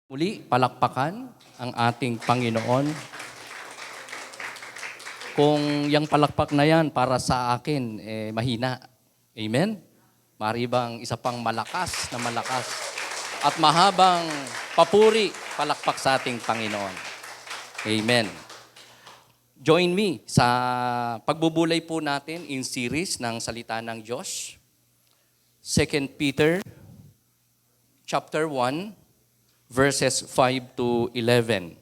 Muli, palakpakan ang ating Panginoon. Kung yung palakpak na yan para sa akin, mahina. Amen? Maribang isa pang malakas at mahabang papuri, palakpak sa ating Panginoon. Amen. Join me sa pagbubulay po natin in series ng Salita ng Diyos. 2 Peter chapter 1, verses 5 to 11.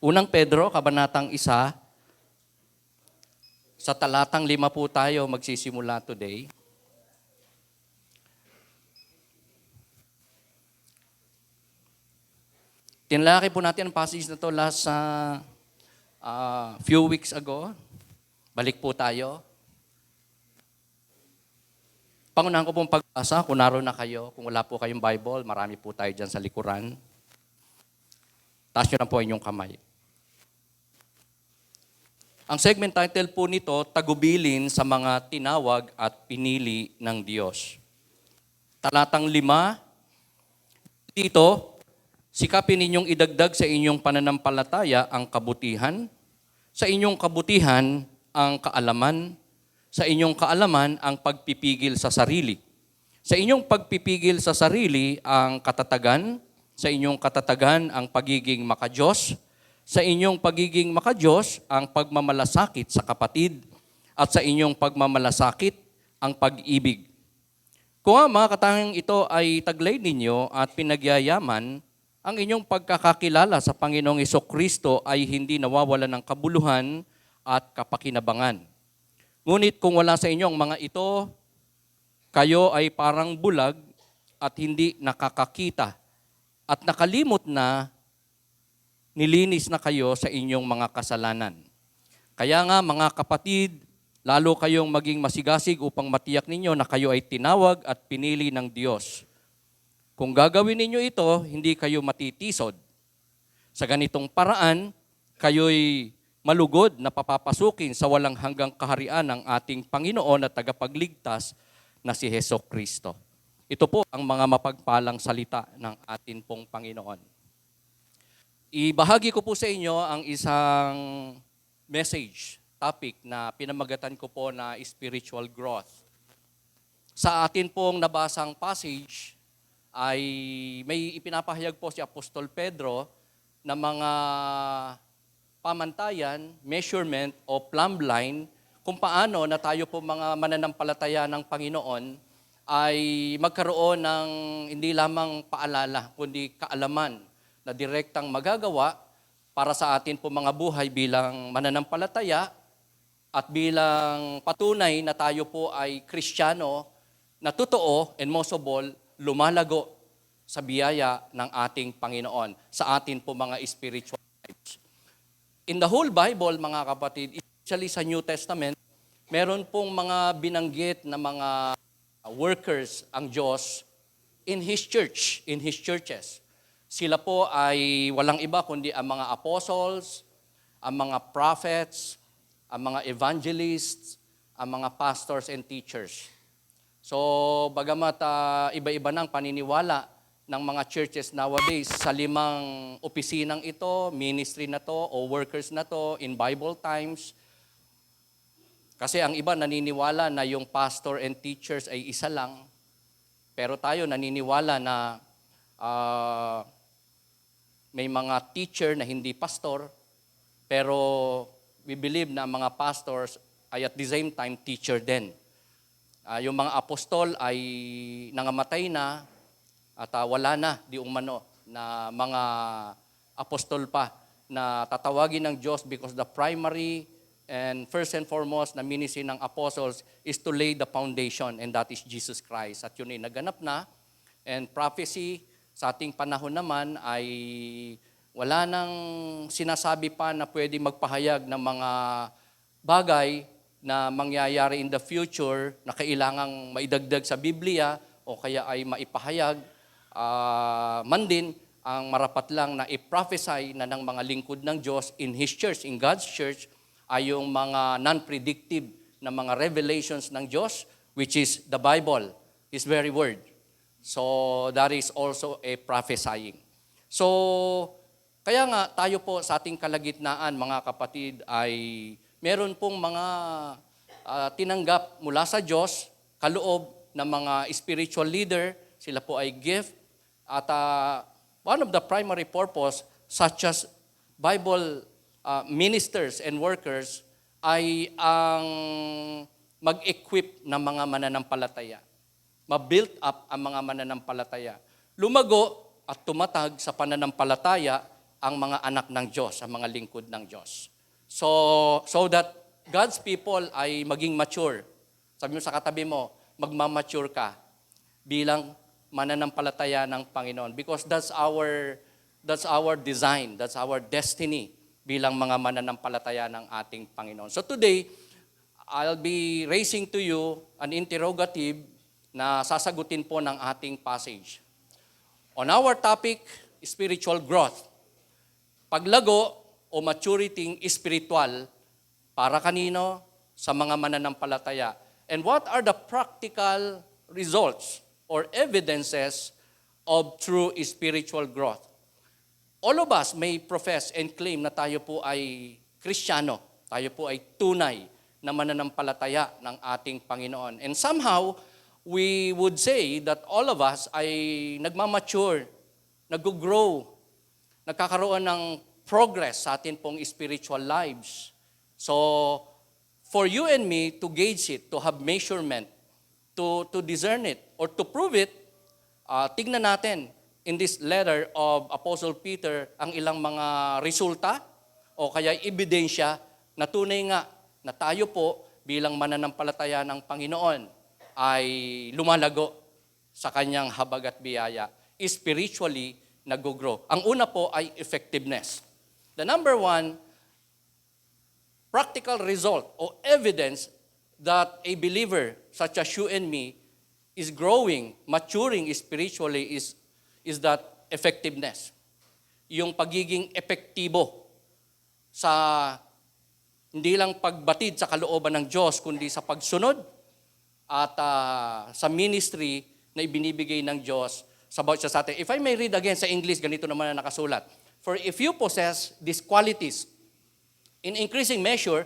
Unang Pedro, kabanatang 1, sa talatang 5 po tayo magsisimula today. Tinalaki po natin ang passage na to last few weeks ago. Balik po tayo. Pangunahan ko pong pagbasa, kung naroon na kayo, kung wala po kayong Bible, marami po tayo dyan sa likuran. Taas nyo na po inyong kamay. Ang segment title po nito, Tagubilin sa mga tinawag at pinili ng Diyos. Talatang 5, dito, sikapin ninyong idagdag sa inyong pananampalataya ang kabutihan, sa inyong kabutihan ang kaalaman, sa inyong kaalaman ang pagpipigil sa sarili. Sa inyong pagpipigil sa sarili ang katatagan, sa inyong katatagan ang pagiging makadiyos, sa inyong pagiging makadiyos ang pagmamalasakit sa kapatid, at sa inyong pagmamalasakit ang pag-ibig. Kung ang mga katanging ito ay taglay ninyo at pinagyayaman, ang inyong pagkakakilala sa Panginoong Hesukristo ay hindi nawawala ng kabuluhan at kapakinabangan. Ngunit kung wala sa inyo ang mga ito, kayo ay parang bulag at hindi nakakakita at nakalimot na nilinis na kayo sa inyong mga kasalanan. Kaya nga mga kapatid, lalo kayong maging masigasig upang matiyak ninyo na kayo ay tinawag at pinili ng Diyos. Kung gagawin ninyo ito, hindi kayo matitisod. Sa ganitong paraan, kayo'y malugod na papapasukin sa walang hanggang kaharian ng ating Panginoon at tagapagligtas na si Hesukristo. Ito po ang mga mapagpalang salita ng ating pong Panginoon. Ibahagi ko po sa inyo ang isang message, topic na pinamagatan ko po na spiritual growth. Sa atin pong nabasang passage ay may ipinapahayag po si Apostol Pedro na mga pamantayan, measurement o plumb line kung paano na tayo po mga mananampalataya ng Panginoon ay magkaroon ng hindi lamang paalala, kundi kaalaman na direktang magagawa para sa atin po mga buhay bilang mananampalataya at bilang patunay na tayo po ay Kristiyano na totoo and most of all, lumalago sa biyaya ng ating Panginoon sa atin po mga spiritual lives. In the whole Bible, mga kapatid, especially sa New Testament, meron pong mga binanggit na mga workers ang Diyos in His church, in His churches. Sila po ay walang iba kundi ang mga apostles, ang mga prophets, ang mga evangelists, ang mga pastors and teachers. So, bagamat iba-iba ng paniniwala ng mga churches nowadays sa 5 opisinang ito, ministry na to o workers na to in Bible times. Kasi ang iba naniniwala na yung pastor and teachers ay isa lang. Pero tayo naniniwala na may mga teacher na hindi pastor, pero we believe na mga pastors ay at the same time teacher din. Yung mga apostol ay nangamatay na, at wala na di umano na mga apostol pa na tatawagin ng Diyos because the primary and first and foremost na ministry ng apostles is to lay the foundation, and that is Jesus Christ. At yun ay naganap na, and prophecy sa ating panahon naman ay wala nang sinasabi pa na pwede magpahayag ng mga bagay na mangyayari in the future na kailangang maidagdag sa Biblia o kaya ay maipahayag. Man din, ang marapat lang na i-prophesy na ng mga lingkod ng Diyos in His church, in God's church, ay yung mga non-predictive na mga revelations ng Diyos, which is the Bible, His very word. So, that is also a prophesying. So, kaya nga tayo po sa ating kalagitnaan, mga kapatid, ay meron pong mga tinanggap mula sa Diyos, kaloob ng mga spiritual leader, sila po ay gift. At one of the primary purpose, such as Bible ministers and workers, ay ang mag-equip ng mga mananampalataya. Ma-build up ang mga mananampalataya. Lumago at tumatag sa pananampalataya ang mga anak ng Diyos, ang mga lingkod ng Diyos. So that God's people ay maging mature. Sabi mo sa katabi mo, magmamature ka bilang mananampalataya ng Panginoon. Because that's our design, that's our destiny bilang mga mananampalataya ng ating Panginoon. So today, I'll be raising to you an interrogative na sasagutin po ng ating passage. On our topic, spiritual growth. Paglago o maturity spiritual para kanino? Sa mga mananampalataya. And what are the practical results or evidences of true spiritual growth? All of us may profess and claim na tayo po ay Kristiyano. Tayo po ay tunay na mananampalataya ng ating Panginoon. And somehow, we would say that all of us ay nagmamature, nag-grow, nagkakaroon ng progress sa atin pong spiritual lives. So, for you and me to gauge it, to have measurement, to discern it, or to prove it, tignan natin in this letter of Apostle Peter ang ilang mga resulta o kaya ebidensya na tunay nga na tayo po bilang mananampalataya ng Panginoon ay lumalago sa kanyang habag at biyaya, spiritually nag-grow. Ang una po ay effectiveness. The number one, practical result o evidence that a believer such as you and me is growing, maturing spiritually is that effectiveness. Yung pagiging epektibo sa hindi lang pagbatid sa kalooban ng Diyos, kundi sa pagsunod at sa ministry na ibinibigay ng Diyos sa bawat isa sa atin. If I may read again sa English, ganito naman na nakasulat. For if you possess these qualities, in increasing measure,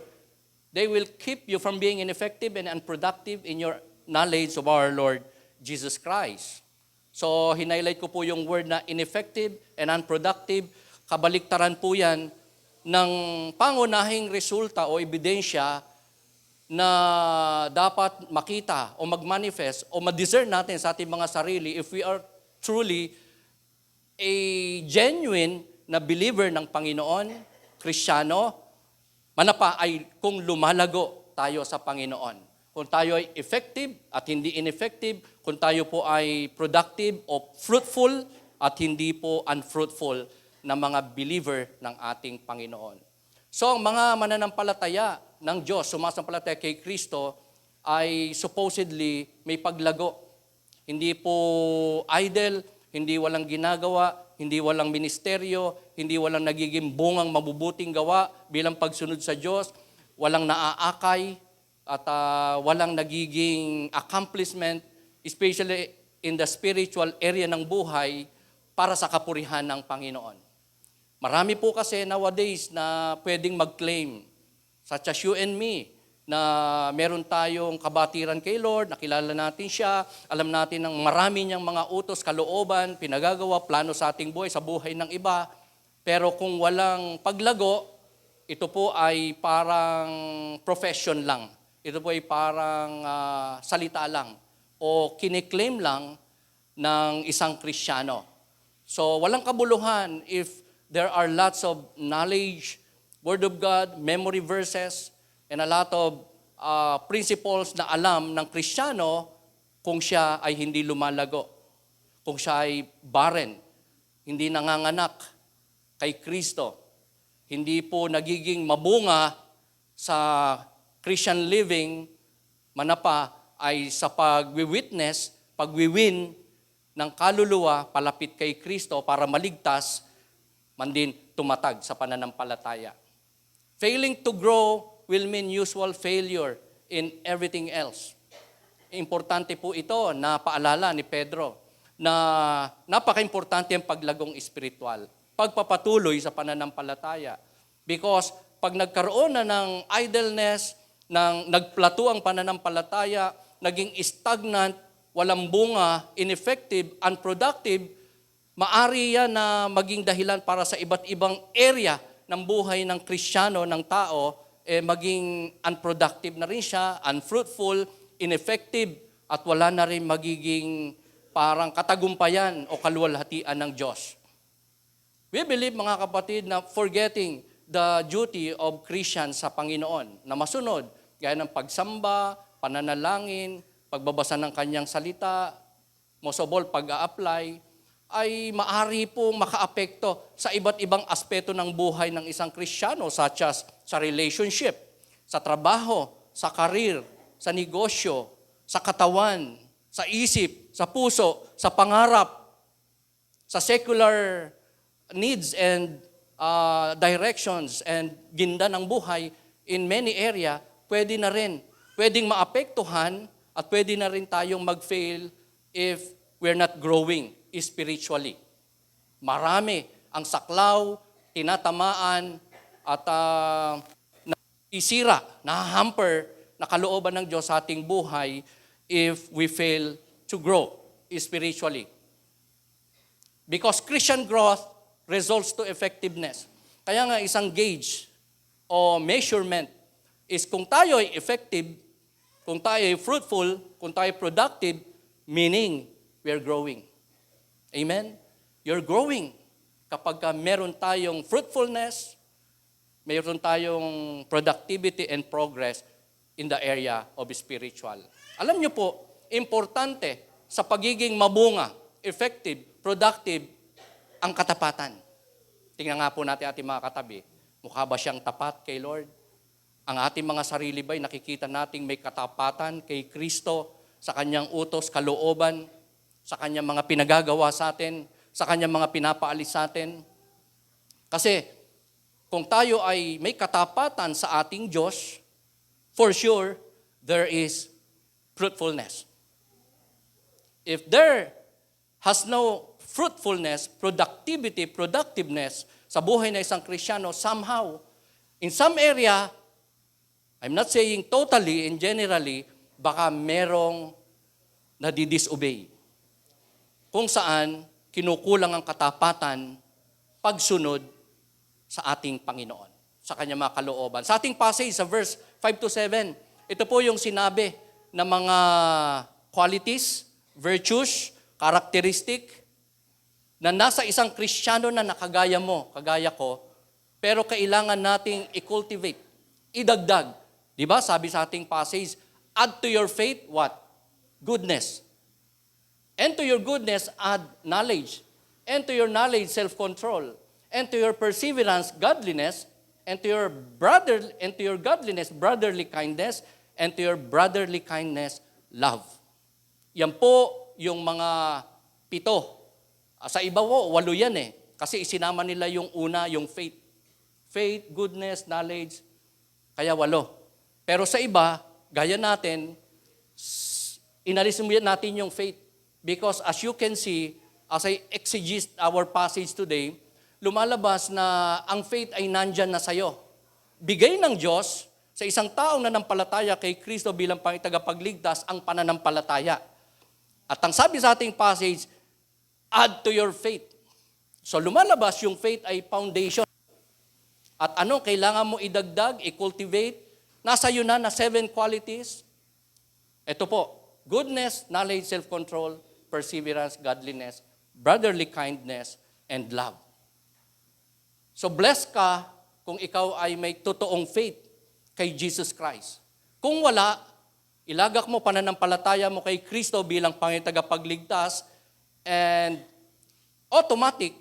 they will keep you from being ineffective and unproductive in your knowledge of our Lord Jesus Christ. So, hinighlight ko po yung word na ineffective and unproductive. Kabaliktaran po yan ng pangunahing resulta o ebidensya na dapat makita o mag-manifest o ma-discern natin sa ating mga sarili if we are truly a genuine na believer ng Panginoon, Kristiyano, manapa ay kung lumalago tayo sa Panginoon. Kung tayo ay effective at hindi ineffective, kung tayo po ay productive o fruitful at hindi po unfruitful na mga believer ng ating Panginoon. So ang mga mananampalataya ng Diyos, sumasampalataya kay Kristo, ay supposedly may paglago. Hindi po idle, hindi walang ginagawa, hindi walang ministeryo, hindi walang nagiging bungang mabubuting gawa bilang pagsunod sa Diyos, walang naaakay at walang nagiging accomplishment, especially in the spiritual area ng buhay para sa kapurihan ng Panginoon. Marami po kasi nowadays na pwedeng mag-claim, such as you and me, na meron tayong kabatiran kay Lord, nakilala natin siya, alam natin ng marami niyang mga utos, kalooban, pinagagawa, plano sa ating buhay, sa buhay ng iba. Pero kung walang paglago, ito po ay parang profession lang. Ito po ay parang salita lang o kiniklaim lang ng isang Kristiyano. So walang kabuluhan if there are lots of knowledge, Word of God, memory verses, and a lot of principles na alam ng Kristiyano kung siya ay hindi lumalago, kung siya ay barren, hindi nanganganak kay Kristo, hindi po nagiging mabunga sa Christian living, manapa ay sa pag-witness, pag-win ng kaluluwa palapit kay Kristo para maligtas, man din tumatag sa pananampalataya. Failing to grow will mean usual failure in everything else. Importante po ito na paalala ni Pedro na napaka-importante ang paglagong espiritual, pagpapatuloy sa pananampalataya. Because pag nagkaroon na ng idleness, nagplato ang pananampalataya, naging stagnant, walang bunga, ineffective, unproductive, maari yan na maging dahilan para sa iba't ibang area ng buhay ng Kristiyano, ng tao, maging unproductive na rin siya, unfruitful, ineffective, at wala na rin magiging parang katagumpayan o kaluwalhatian ng Diyos. We believe, mga kapatid, na forgetting the duty of Christians sa Panginoon na masunod, gaya ng pagsamba, pananalangin, pagbabasa ng kanyang salita, most of all, pag-a-apply, ay maari pong makaapekto sa iba't ibang aspeto ng buhay ng isang Kristiyano, such as sa relationship, sa trabaho, sa karir, sa negosyo, sa katawan, sa isip, sa puso, sa pangarap, sa secular needs and directions and ginda ng buhay in many area, pwede na rin. Pwedeng maapektuhan at pwede na rin tayong mag-fail if we're not growing spiritually. Marami ang saklaw, tinatamaan, at isira, nahahamper na kalooban ng Diyos sa ating buhay if we fail to grow spiritually. Because Christian growth results to effectiveness. Kaya nga isang gauge o measurement is kung tayo ay effective, kung tayo ay fruitful, kung tayo ay productive, meaning we're growing. Amen? You're growing. Kapag meron tayong fruitfulness, meron tayong productivity and progress in the area of spiritual. Alam niyo po, importante sa pagiging mabunga, effective, productive, ang katapatan. Tingnan nga po natin ating mga katabi. Mukha ba siyang tapat kay Lord? Ang ating mga sarili ba'y nakikita nating may katapatan kay Kristo sa kanyang utos, kalooban, sa kanyang mga pinagagawa sa atin, sa kanyang mga pinapaalis sa atin? Kasi kung tayo ay may katapatan sa ating Diyos, for sure, there is fruitfulness. If there has no fruitfulness, productiveness sa buhay na isang Kristiyano, somehow, in some area, I'm not saying totally and generally, baka merong nadidisobey. Kung saan kinukulang ang katapatan pagsunod sa ating Panginoon, sa kanyang mga kalooban. Sa ating passage, sa verse 5-7, ito po yung sinabi ng mga qualities, virtues, characteristic, na nasa isang Kristiyano na nakagaya mo, kagaya ko, pero kailangan nating i-cultivate, idagdag. Di ba? Sabi sa ating passage, add to your faith, what? Goodness. And to your goodness, add knowledge. And to your knowledge, self-control. And to your perseverance, godliness. And to your godliness, brotherly kindness. And to your brotherly kindness, love. Yan po yung mga 7. Sa iba po, 8 yan eh. Kasi isinama nila yung una, yung faith. Faith, goodness, knowledge, kaya 8. Pero sa iba, gaya natin, inalis mo natin yung faith. Because as you can see, as I exegete our passage today, lumalabas na ang faith ay nandyan na sa'yo. Bigay ng Diyos sa isang taong nanampalataya kay Kristo bilang tagapagligtas ang pananampalataya. At ang sabi sa ating passage, add to your faith. So lumalabas yung faith ay foundation. At ano kailangan mo idagdag, i-cultivate? Nasa iyo na 7 qualities. Ito po, goodness, knowledge, self-control, perseverance, godliness, brotherly kindness, and love. So blessed ka kung ikaw ay may totoong faith kay Jesus Christ. Kung wala, ilagak mo pananampalataya mo kay Kristo bilang Panginoon tagapagligtas, and automatic,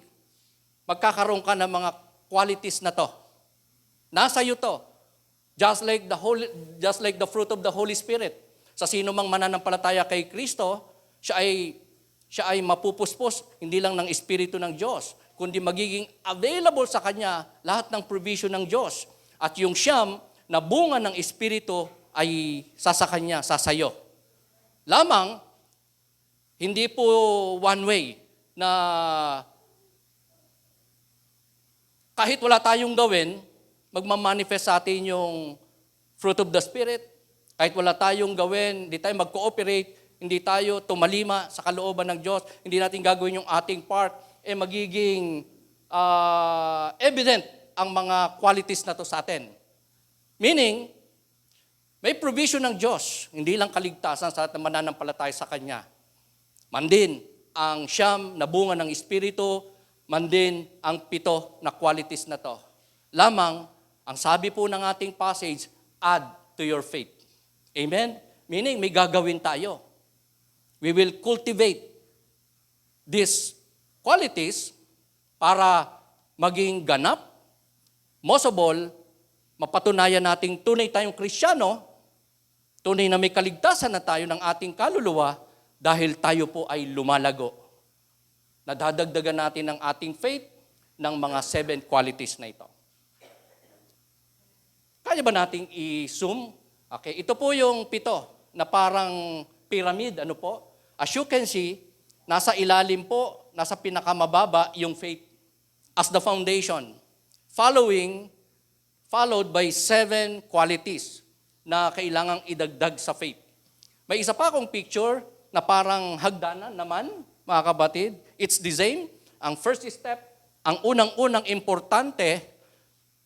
magkakaroon ka ng mga qualities na to. Nasa iyo to. Just like the fruit of the Holy Spirit. Sa sino mang mananampalataya kay Kristo, siya ay mapupuspos, hindi lang ng Espiritu ng Diyos, kundi magiging available sa Kanya lahat ng provision ng Diyos. At yung siyam na bunga ng Espiritu ay sa Kanya, sasayo. Lamang, Hindi po one way na kahit wala tayong gawin, magmamanifest sa atin yung fruit of the Spirit. Kahit wala tayong gawin, hindi tayo mag-cooperate, hindi tayo tumalima sa kalooban ng Diyos, hindi natin gagawin yung ating part, magiging evident ang mga qualities na to sa atin. Meaning, may provision ng Diyos, hindi lang kaligtasan sa ating mananampalataya sa Kanya. Man din ang siyam na bunga ng Espiritu, man din ang 7 na qualities na to. Lamang, ang sabi po ng ating passage, add to your faith. Amen? Meaning, may gagawin tayo. We will cultivate these qualities para maging ganap. Most of all, mapatunayan nating tunay tayong Kristiyano, tunay na may kaligtasan na tayo ng ating kaluluwa dahil tayo po ay lumalago. Nadadagdagan natin ang ating faith ng mga 7 qualities na ito. Kaya ba nating i-zoom? Okay, ito po yung 7 na parang pyramid. Ano po? As you can see, nasa ilalim po, nasa pinakamababa yung faith as the foundation. Followed by 7 qualities na kailangang idagdag sa faith. May isa pa akong picture na parang hagdanan naman, mga kabatid. It's the same. Ang first step, ang unang-unang importante,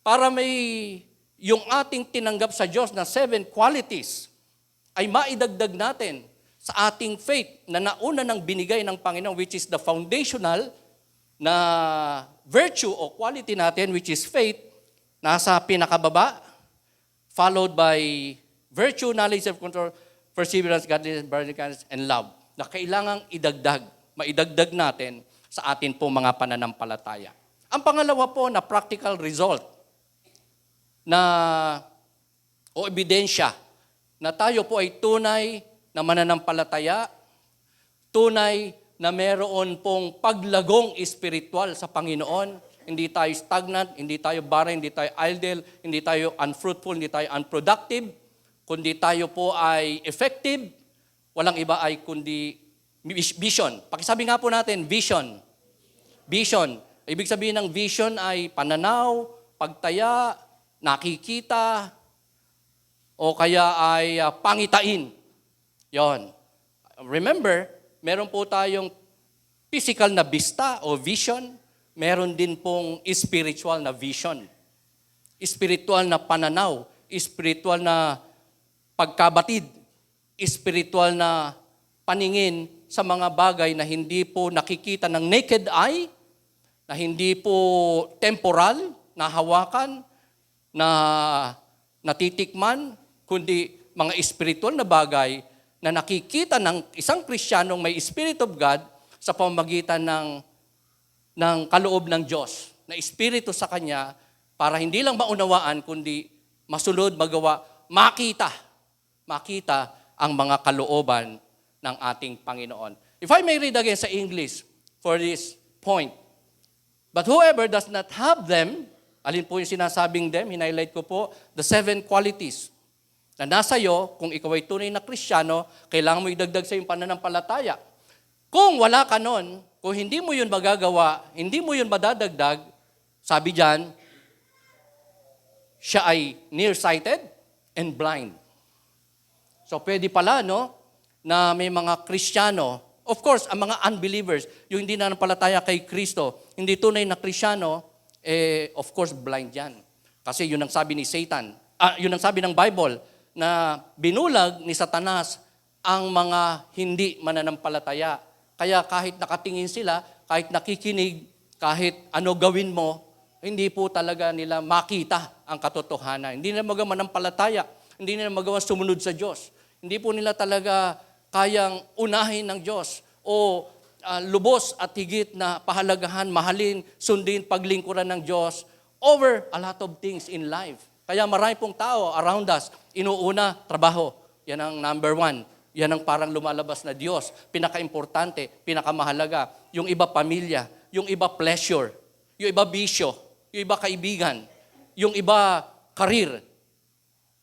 para may yung ating tinanggap sa Diyos na 7 qualities, ay maidagdag natin sa ating faith na nauna ng binigay ng Panginoon, which is the foundational na virtue o quality natin, which is faith, nasa pinakababa, followed by virtue, knowledge, self-control, perseverance, godliness, brotherliness, and love, na kailangang maidagdag natin sa atin po mga pananampalataya. Ang pangalawa po na practical result o ebidensya na tayo po ay tunay na mananampalataya, tunay na meron pong paglagong espiritual sa Panginoon. Hindi tayo stagnant, hindi tayo barren, hindi tayo idle, hindi tayo unfruitful, hindi tayo unproductive, kundi tayo po ay effective, walang iba ay kundi vision. Pakisabi nga po natin, vision. Vision. Ibig sabihin ng vision ay pananaw, pagtaya, nakikita, o kaya ay pangitain. Yon. Remember, meron po tayong physical na vista o vision, meron din pong spiritual na vision. Spiritual na pananaw, spiritual na pagkabatid, spiritual na paningin sa mga bagay na hindi po nakikita ng naked eye, na hindi po temporal, na hawakan, na natitikman, kundi mga spiritual na bagay na nakikita ng isang Kristiyanong may Spirit of God sa pamamagitan ng kaloob ng Diyos, na Espiritu sa Kanya, para hindi lang maunawaan, kundi masunod, magawa, makita ang mga kalooban ng ating Panginoon. If I may read again sa English for this point. But whoever does not have them, alin po yung sinasabing them, hinighlight ko po, the 7 qualities na nasa iyo, kung ikaw ay tunay na Kristiyano, kailangan mo idagdag sa iyong pananampalataya. Kung wala ka nun, kung hindi mo yun magagawa, hindi mo yun madadagdag, sabi diyan, siya ay nearsighted and blind. So pwede pala, no, na may mga Kristiyano, of course, ang mga unbelievers, yung hindi nanampalataya kay Kristo, hindi tunay na Kristiyano, of course, blind yan. Kasi yun ang sabi ni Satan, yun ang sabi ng Bible, na binulag ni Satanas ang mga hindi mananampalataya. Kaya kahit nakatingin sila, kahit nakikinig, kahit ano gawin mo, hindi po talaga nila makita ang katotohanan. Hindi nila magawa manampalataya, hindi nila magawa sumunod sa Diyos. Hindi po nila talaga kayang unahin ng Diyos o lubos at higit na pahalagahan, mahalin, sundin, paglingkuran ng Diyos over a lot of things in life. Kaya marami pong tao around us, inuuna, trabaho. Yan ang number 1. Yan ang parang lumalabas na Diyos. Pinaka-importante, pinakamahalaga. Yung iba pamilya, yung iba pleasure, yung iba bisyo, yung iba kaibigan, yung iba career.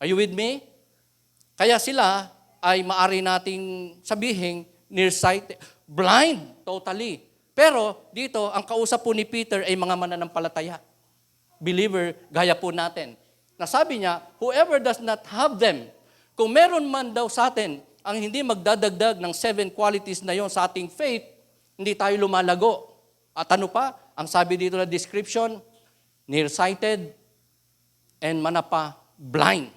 Are you with me? Kaya sila ay maari nating sabihin nearsighted, blind totally. Pero dito, ang kausap po ni Peter ay mga mananampalataya. Believer, gaya po natin. Nasabi niya, whoever does not have them, kung meron man daw sa atin ang hindi magdadagdag ng 7 qualities na yon sa ating faith, hindi tayo lumalago. At ano pa? Ang sabi dito na description, nearsighted and manapa, blind.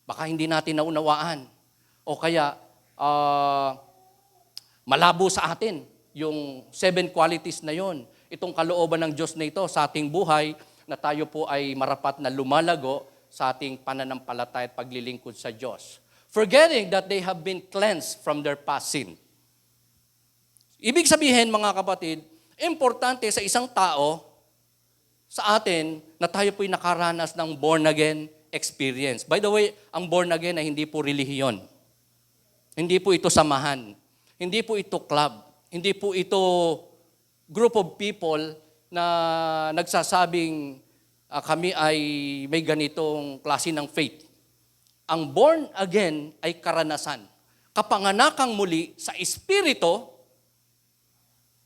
Baka hindi natin naunawaan. O kaya, malabo sa atin yung 7 qualities na yon. Itong kalooban ng Diyos na ito sa ating buhay, na tayo po ay marapat na lumalago sa ating pananampalataya at paglilingkod sa Diyos. Forgetting that they have been cleansed from their past sin. Ibig sabihin, mga kapatid, importante sa isang tao, sa atin, na tayo po'y nakaranas ng born-again experience. By the way, ang born-again ay hindi po relihiyon. Hindi po ito samahan. Hindi po ito club. Hindi po ito group of people na nagsasabing kami ay may ganitong klase ng faith. Ang born again ay karanasan. Kapanganakang muli sa Espiritu,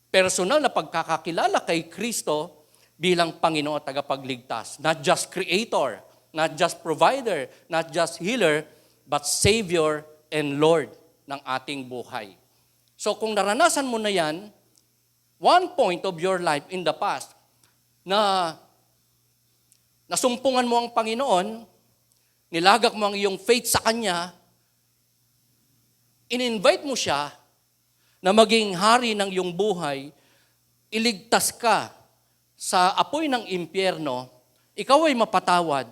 personal na pagkakakilala kay Kristo bilang Panginoon at tagapagligtas. Not just creator, not just provider, not just healer, but Savior and Lord ng ating buhay. So kung naranasan mo na yan, one point of your life in the past na nasumpungan mo ang Panginoon, nilagak mo ang iyong faith sa Kanya, in-invite mo siya na maging hari ng iyong buhay, iligtas ka sa apoy ng impyerno, ikaw ay mapatawad,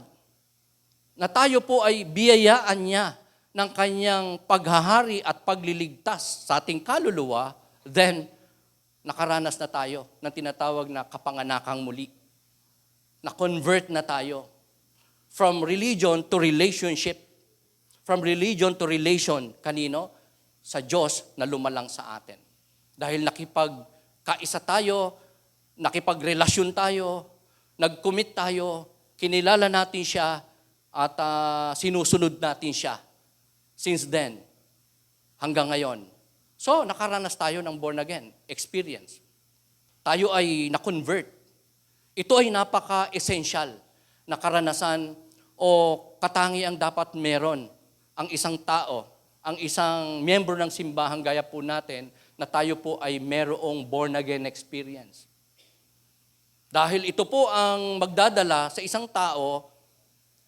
na tayo po ay biyayaan niya ng kanyang paghahari at pagliligtas sa ating kaluluwa, then nakaranas na tayo ng tinatawag na kapanganakang muli. Na-convert na tayo from religion to relationship. From religion to relation. Kanino? Sa Diyos na lumalang sa atin. Dahil nakipagkaisa tayo, nakipagrelasyon tayo, nag-commit tayo, kinilala natin siya, at sinusunod natin siya. Since then, hanggang ngayon. So, nakaranas tayo ng born again experience. Tayo ay na-convert. Ito ay napaka-essential na karanasan o katangiang dapat meron ang isang tao, ang isang miyembro ng simbahan gaya po natin, na tayo po ay merong born again experience. Dahil ito po ang magdadala sa isang tao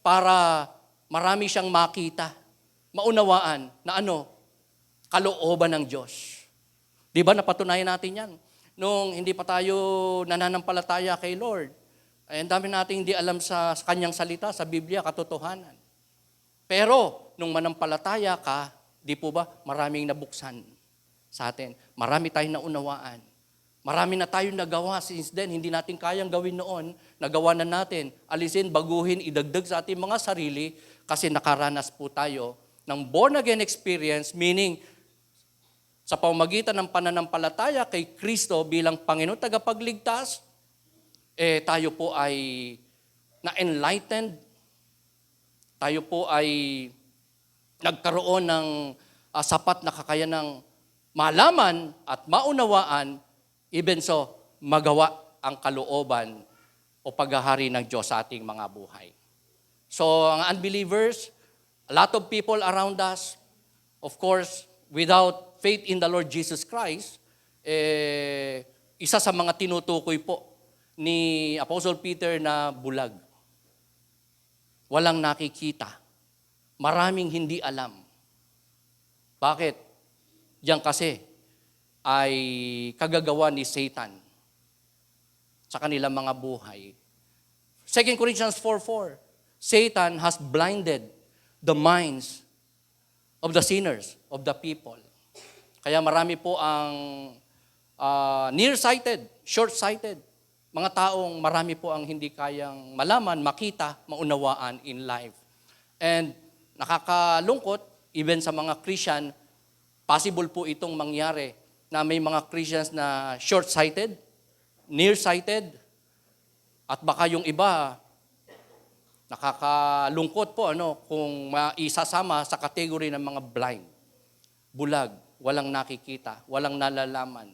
para marami siyang makita, maunawaan na kalooban ng Diyos. Di ba napatunayan natin yan? Nung hindi pa tayo nananampalataya kay Lord, ay ang dami nating hindi alam sa Kanyang salita, sa Biblia, katotohanan. Pero, nung manampalataya ka, di po ba, maraming nabuksan sa atin. Marami tayong naunawaan. Marami na tayong nagawa since then. Hindi natin kayang gawin noon. Nagawa na natin. Alisin, baguhin, idagdag sa ating mga sarili kasi nakaranas po tayo ng born-again experience, meaning sa pamamagitan ng pananampalataya kay Kristo bilang Panginoon tagapagligtas, tayo po ay na-enlightened, tayo po ay nagkaroon ng sapat na kakayanang malaman at maunawaan, even so, magawa ang kalooban o paghahari ng Diyos sa ating mga buhay. So, ang unbelievers, a lot of people around us, of course, without faith in the Lord Jesus Christ, isa sa mga tinutukoy po ni Apostle Peter na bulag. Walang nakikita. Maraming hindi alam. Bakit? Diyan kasi ay kagagawa ni Satan sa kanilang mga buhay. 2 Corinthians 4:4, Satan has blinded the minds of the sinners, of the people. Kaya marami po ang nearsighted, short-sighted, mga taong marami po ang hindi kayang malaman, makita, maunawaan in life. And nakakalungkot, even sa mga Christian, possible po itong mangyari na may mga Christians na short-sighted, nearsighted, at baka yung iba, nakakalungkot po kung maisasama sa kategory ng mga blind, bulag, walang nakikita, walang nalalaman,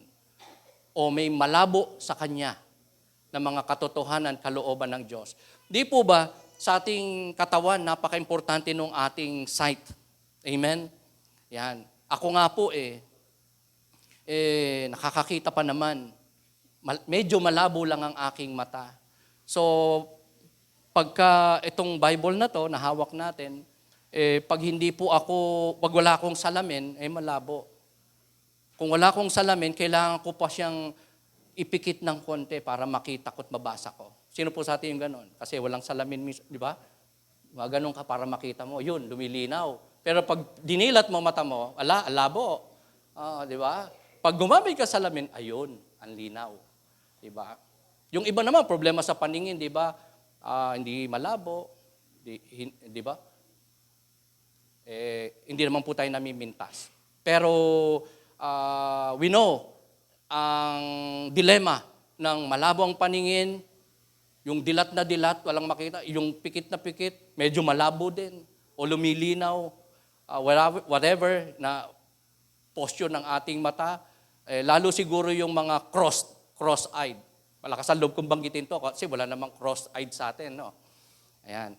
o may malabo sa kanya na mga katotohanan, kalooban ng Diyos. Di po ba sa ating katawan, napaka-importante nung ating sight? Amen? Yan. Ako nga po nakakakita pa naman. Medyo malabo lang ang aking mata. So, pagka itong Bible na to, nahawak natin, pag wala akong salamin, malabo. Kung wala akong salamin, kailangan ko pa siyang ipikit ng konti para makita ko at mabasa ko. Sino po sa atin yung ganon? Kasi walang salamin, di ba? Ganon ka para makita mo. Yun, lumilinaw. Pero pag dinilat mo mata mo, labo. Di ba? Pag gumamit ka salamin, ayun, ang linaw. Di ba? Yung iba naman, problema sa paningin, di ba? Hindi malabo. Di ba? Hindi naman po tayo namimintas. Pero we know ang dilema ng malabo ang paningin, yung dilat na dilat, walang makita, yung pikit na pikit, medyo malabo din, o lumilinaw, whatever na posture ng ating mata, lalo siguro yung mga cross-eyed. Malakas ang loob kong banggitin to kasi wala namang cross-eyed sa atin, no? Ayan.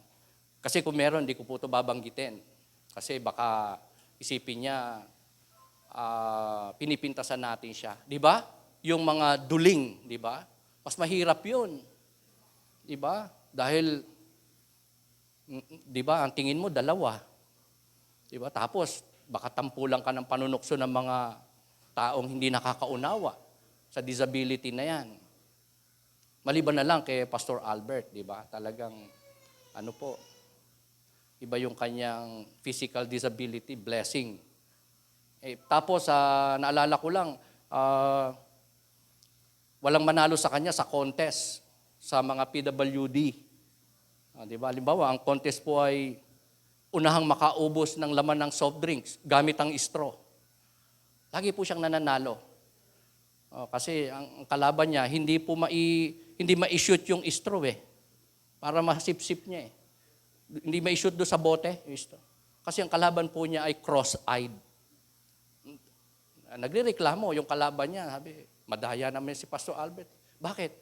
Kasi kung meron, di ko po ito babanggitin. Kasi baka isipin niya, pinipintasan natin siya. Di ba? Yung mga duling, di ba? Mas mahirap yun. Di ba? Dahil, di ba, ang tingin mo, dalawa. Di ba? Tapos, baka tampulang ka ng panunukso ng mga taong hindi nakakaunawa sa disability na yan. Maliban na lang kay Pastor Albert, di ba? Talagang, iba yung kanyang physical disability, blessing. Tapos, naalala ko lang, walang manalo sa kanya sa contest sa mga PWD. Di ba? Halimbawa, ang contest po ay unahang makaubos ng laman ng soft drinks gamit ang straw. Lagi po siyang nananalo. Kasi ang kalaban niya, hindi ma-shoot yung straw para masip-sip niya Hindi ma-shoot doon sa bote. Kasi ang kalaban po niya ay cross-eyed. Nagrereklamo yung kalaban niya. Sabi, madaya naman si Pastor Albert. Bakit?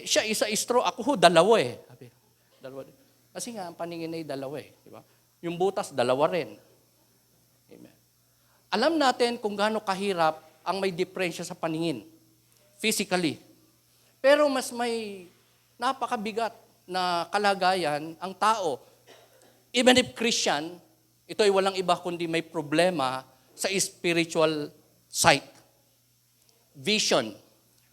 Siya isa straw, ako dalawa Sabi, dalawa. Kasi nga, ang paningin ay dalawa Diba? Yung butas, dalawa rin. Amen. Alam natin kung gaano kahirap ang may diferensya sa paningin. Physically. Pero mas may napakabigat na kalagayan ang tao. Even if Christian, ito ay walang iba kundi may problema sa spiritual sight. Vision.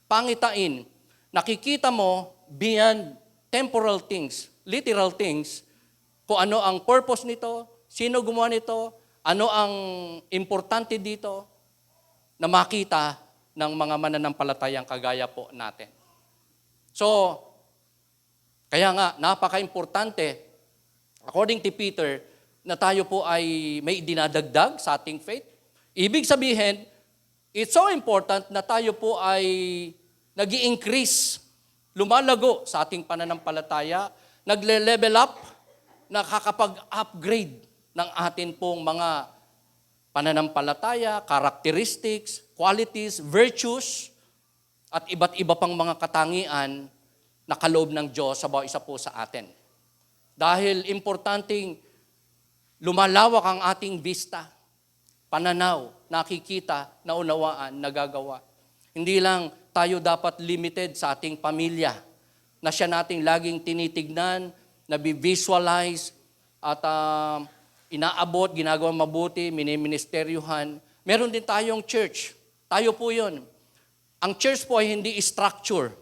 Pangitain. Nakikita mo beyond temporal things, literal things, kung ano ang purpose nito, sino gumawa nito, ano ang importante dito na makita ng mga mananampalatayang kagaya po natin. So, kaya nga, napaka-importante, according to Peter, na tayo po ay may dinadagdag sa ating faith. Ibig sabihin, it's so important na tayo po ay nag-i-increase, lumalago sa ating pananampalataya, nagle-level up, nakakapag-upgrade ng atin pong mga pananampalataya, characteristics, qualities, virtues, at iba't iba pang mga katangian na kaloob ng Diyos sa bawat isa po sa atin. Dahil importanteng lumalawak ang ating vista, pananaw, nakikita, naunawaan, nagagawa. Hindi lang tayo dapat limited sa ating pamilya, na siya nating laging tinitignan, nabi-visualize, at inaabot, ginagawa mabuti, miniministeryuhan. Meron din tayong church. Tayo po yun. Ang church po ay hindi structure.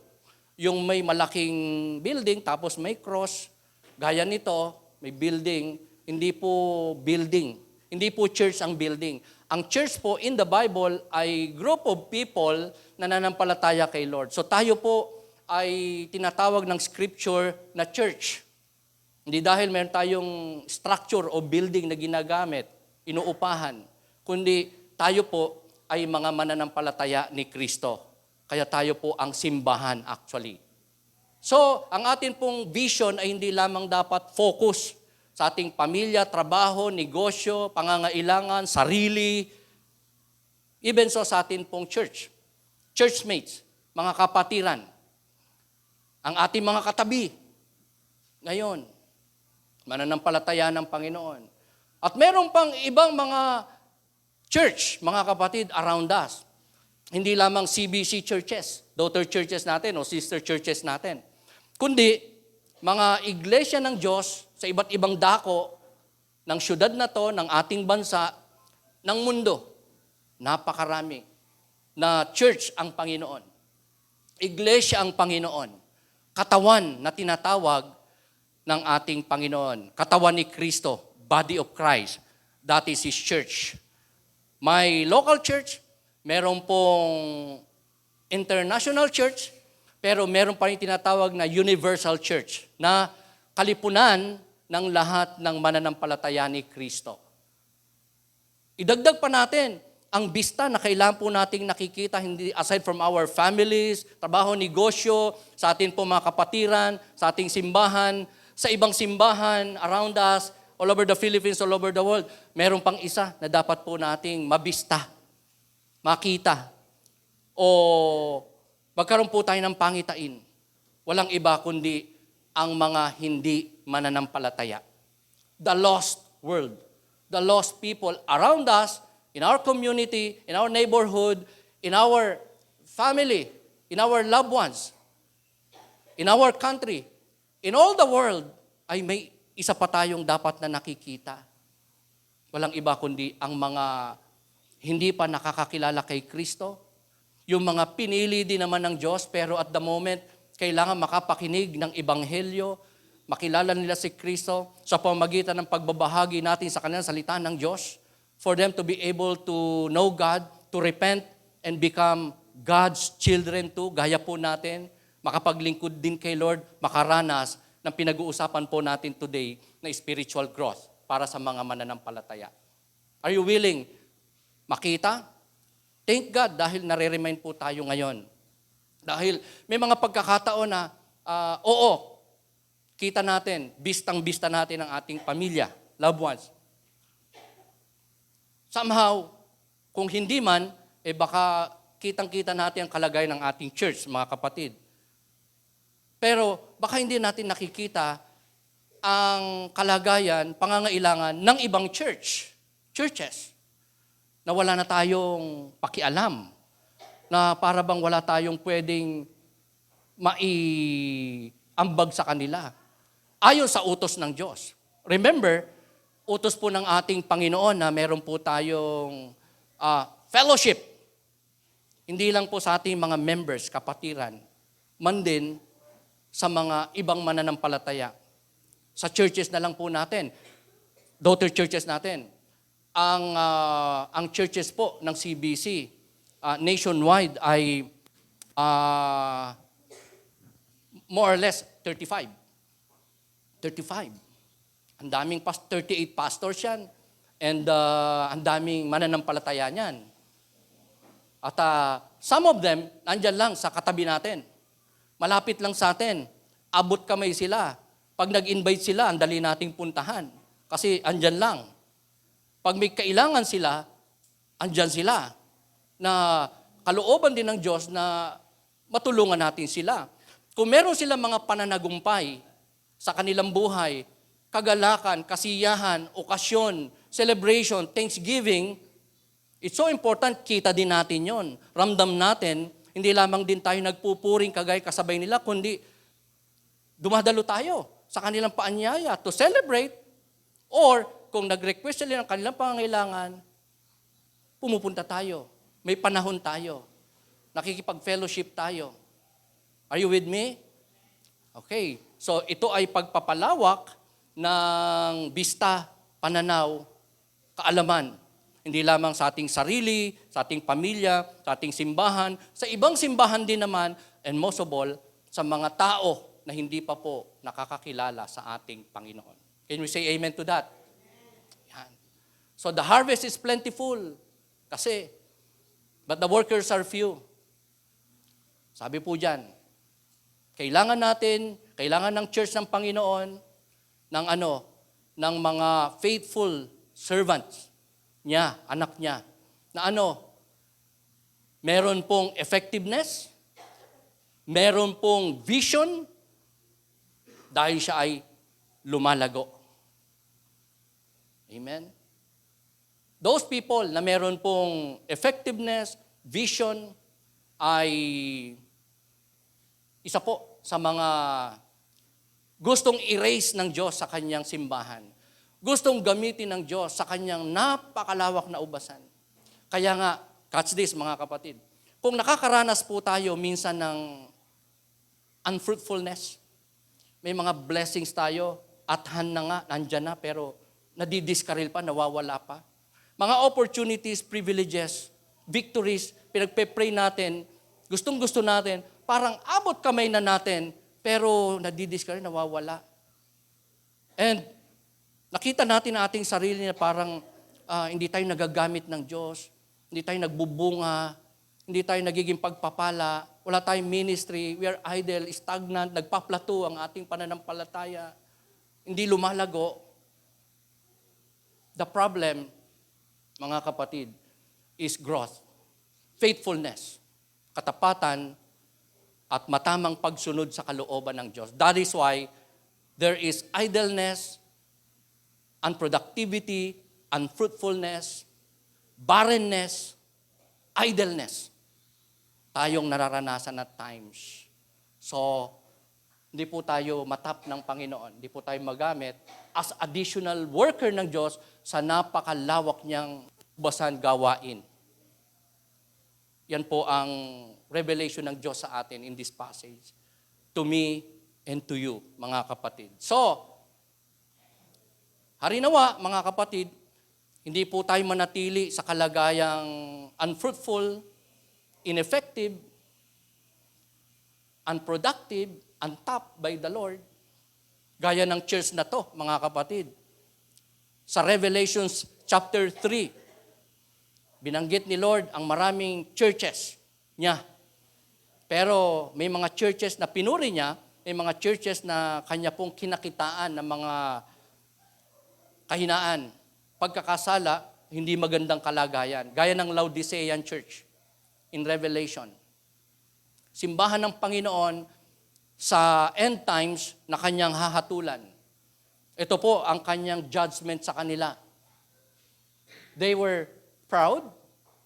Yung may malaking building, tapos may cross. Gaya nito, may building. Hindi po building. Hindi po church ang building. Ang church po in the Bible ay group of people na nananampalataya kay Lord. So tayo po ay tinatawag ng scripture na church. Hindi dahil meron tayong structure o building na ginagamit, inuupahan, kundi tayo po ay mga mananampalataya ni Kristo. Kaya tayo po ang simbahan actually. So, ang atin pong vision ay hindi lamang dapat focus sa ating pamilya, trabaho, negosyo, pangangailangan, sarili, Even so sa atin pong churchmates, mga kapatiran, ang ating mga katabi, ngayon, mananampalataya ng Panginoon. At meron pang ibang mga church, mga kapatid, around us. Hindi lamang CBC churches, daughter churches natin o sister churches natin. Kundi, mga iglesia ng Diyos sa iba't ibang dako ng syudad na to, ng ating bansa, ng mundo. Napakarami na church ang Panginoon. Iglesia ang Panginoon. Katawan na tinatawag ng ating Panginoon. Katawan ni Kristo, body of Christ. That is His church. May local church, meron pong international church, pero meron pa rin tinatawag na universal church na kalipunan ng lahat ng mananampalataya ni Kristo. Idagdag pa natin, ang bista na kailangan po nating nakikita, hindi aside from our families, trabaho, negosyo, sa atin po mga kapatiran, sa ating simbahan, sa ibang simbahan around us, all over the Philippines, all over the world, meron pang isa na dapat po nating mabista, makita, o magkaroon po tayo ng pangitain. Walang iba kundi ang mga hindi mananampalataya. The lost world, the lost people around us, in our community, in our neighborhood, in our family, in our loved ones, in our country, in all the world, ay may isa pa tayong dapat na nakikita. Walang iba kundi ang mga hindi pa nakakakilala kay Kristo, yung mga pinili din naman ng Diyos, pero at the moment, kailangan makapakinig ng Ebanghelyo, makilala nila si Kristo sa pamamagitan ng pagbabahagi natin sa kanilang salita ng Diyos, for them to be able to know God, to repent, and become God's children too, gaya po natin, makapaglingkod din kay Lord, makaranas ng pinag-uusapan po natin today na spiritual growth para sa mga mananampalataya. Are you willing makita? Thank God dahil nare-remind po tayo ngayon. Dahil may mga pagkakataon na, oo, kita natin, bistang-bista natin ang ating pamilya, loved ones. Somehow, kung hindi man, baka kitang-kita natin ang kalagayan ng ating church, mga kapatid. Pero baka hindi natin nakikita ang kalagayan, pangangailangan ng ibang churches, na wala na tayong pakialam, na para bang wala tayong pwedeng maiambag sa kanila. Ayon sa utos ng Diyos. Remember, utos po ng ating Panginoon na meron po tayong fellowship. Hindi lang po sa ating mga members, kapatiran, man din sa mga ibang mananampalataya. Sa churches na lang po natin, daughter churches natin. Ang churches po ng CBC nationwide ay more or less 35. Ang daming 38 pastors yan. And ang daming mananampalataya niyan. At some of them, nandyan lang sa katabi natin. Malapit lang sa atin. Abot kamay sila. Pag nag-invite sila, ang dali nating puntahan. Kasi andyan lang. Pag may kailangan sila, andyan sila. Na kalooban din ng Diyos na matulungan natin sila. Kung meron silang mga pananagumpay sa kanilang buhay, kagalakan, kasiyahan, okasyon, celebration, thanksgiving, it's so important, kita din natin yon. Ramdam natin, hindi lamang din tayo nagpupuring kagaya kasabay nila, kundi dumadalo tayo sa kanilang paanyaya to celebrate, or kung nag-request sila ng kanilang pangangailangan, pumupunta tayo. May panahon tayo. Nakikipag-fellowship tayo. Are you with me? Okay. So ito ay pagpapalawak ng bista, pananaw, kaalaman. Hindi lamang sa ating sarili, sa ating pamilya, sa ating simbahan, sa ibang simbahan din naman, and most of all, sa mga tao na hindi pa po nakakakilala sa ating Panginoon. Can we say amen to that? Yan. So the harvest is plentiful. Kasi, but the workers are few. Sabi po dyan, kailangan ng church ng Panginoon, ng mga faithful servants niya, anak niya, na meron pong effectiveness, meron pong vision, dahil siya ay lumalago. Amen? Those people na meron pong effectiveness, vision, ay isa po sa mga gustong erase ng Diyos sa kanyang simbahan. Gustong gamitin ng Diyos sa kanyang napakalawak na ubasan. Kaya nga, catch this mga kapatid, kung nakakaranas po tayo minsan ng unfruitfulness, may mga blessings tayo, at hand na nga, nandyan na, pero nadidiskaril pa, nawawala pa. Mga opportunities, privileges, victories, pinagpe-pray natin, gustong-gusto natin, parang abot kamay na natin, pero nadidiskaril, nawawala. And nakita natin na ating sarili na parang hindi tayo nagagamit ng Diyos, hindi tayo nagbubunga, hindi tayo nagiging pagpapala, wala tayong ministry, we are idle, stagnant, nagpaplato ang ating pananampalataya, hindi lumalago. The problem, mga kapatid, is growth, faithfulness, katapatan, at matamang pagsunod sa kalooban ng Diyos. That is why there is idleness, unproductivity, unfruitfulness, barrenness, idleness. Tayong nararanasan at times. So, hindi po tayo matap ng Panginoon. Hindi po tayo magamit as additional worker ng Diyos sa napakalawak niyang basan gawain. Yan po ang revelation ng Diyos sa atin in this passage. To me and to you, mga kapatid. So, harinawa, mga kapatid, hindi po tayo manatili sa kalagayang unfruitful, ineffective, unproductive, untapped by the Lord. Gaya ng church na to, mga kapatid. Sa Revelations chapter 3, binanggit ni Lord ang maraming churches niya. Pero may mga churches na pinuri niya, may mga churches na kanya pong kinakitaan ng mga kahinaan, pagkakasala, hindi magandang kalagayan. Gaya ng Laodicean Church in Revelation. Simbahan ng Panginoon sa end times na kanyang hahatulan. Ito po ang kanyang judgment sa kanila. They were proud.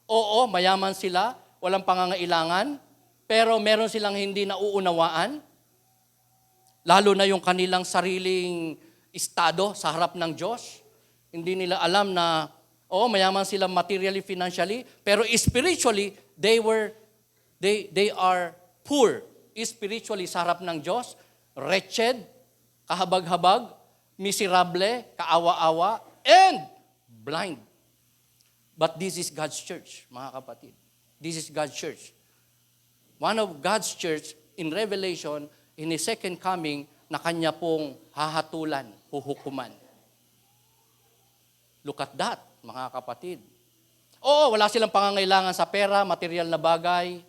Oo, mayaman sila, walang pangangailangan, pero meron silang hindi nauunawaan. Lalo na yung kanilang sariling estado sa harap ng Diyos. Hindi nila alam na, mayaman sila materially, financially, pero spiritually, they are poor. Spiritually sa harap ng Diyos, wretched, kahabag-habag, miserable, kaawa-awa, and blind. But this is God's church, mga kapatid. This is God's church. One of God's church in Revelation, in His second coming, na kanya pong hahatulan, huhukuman. Look at that, mga kapatid. Oo, wala silang pangangailangan sa pera, material na bagay.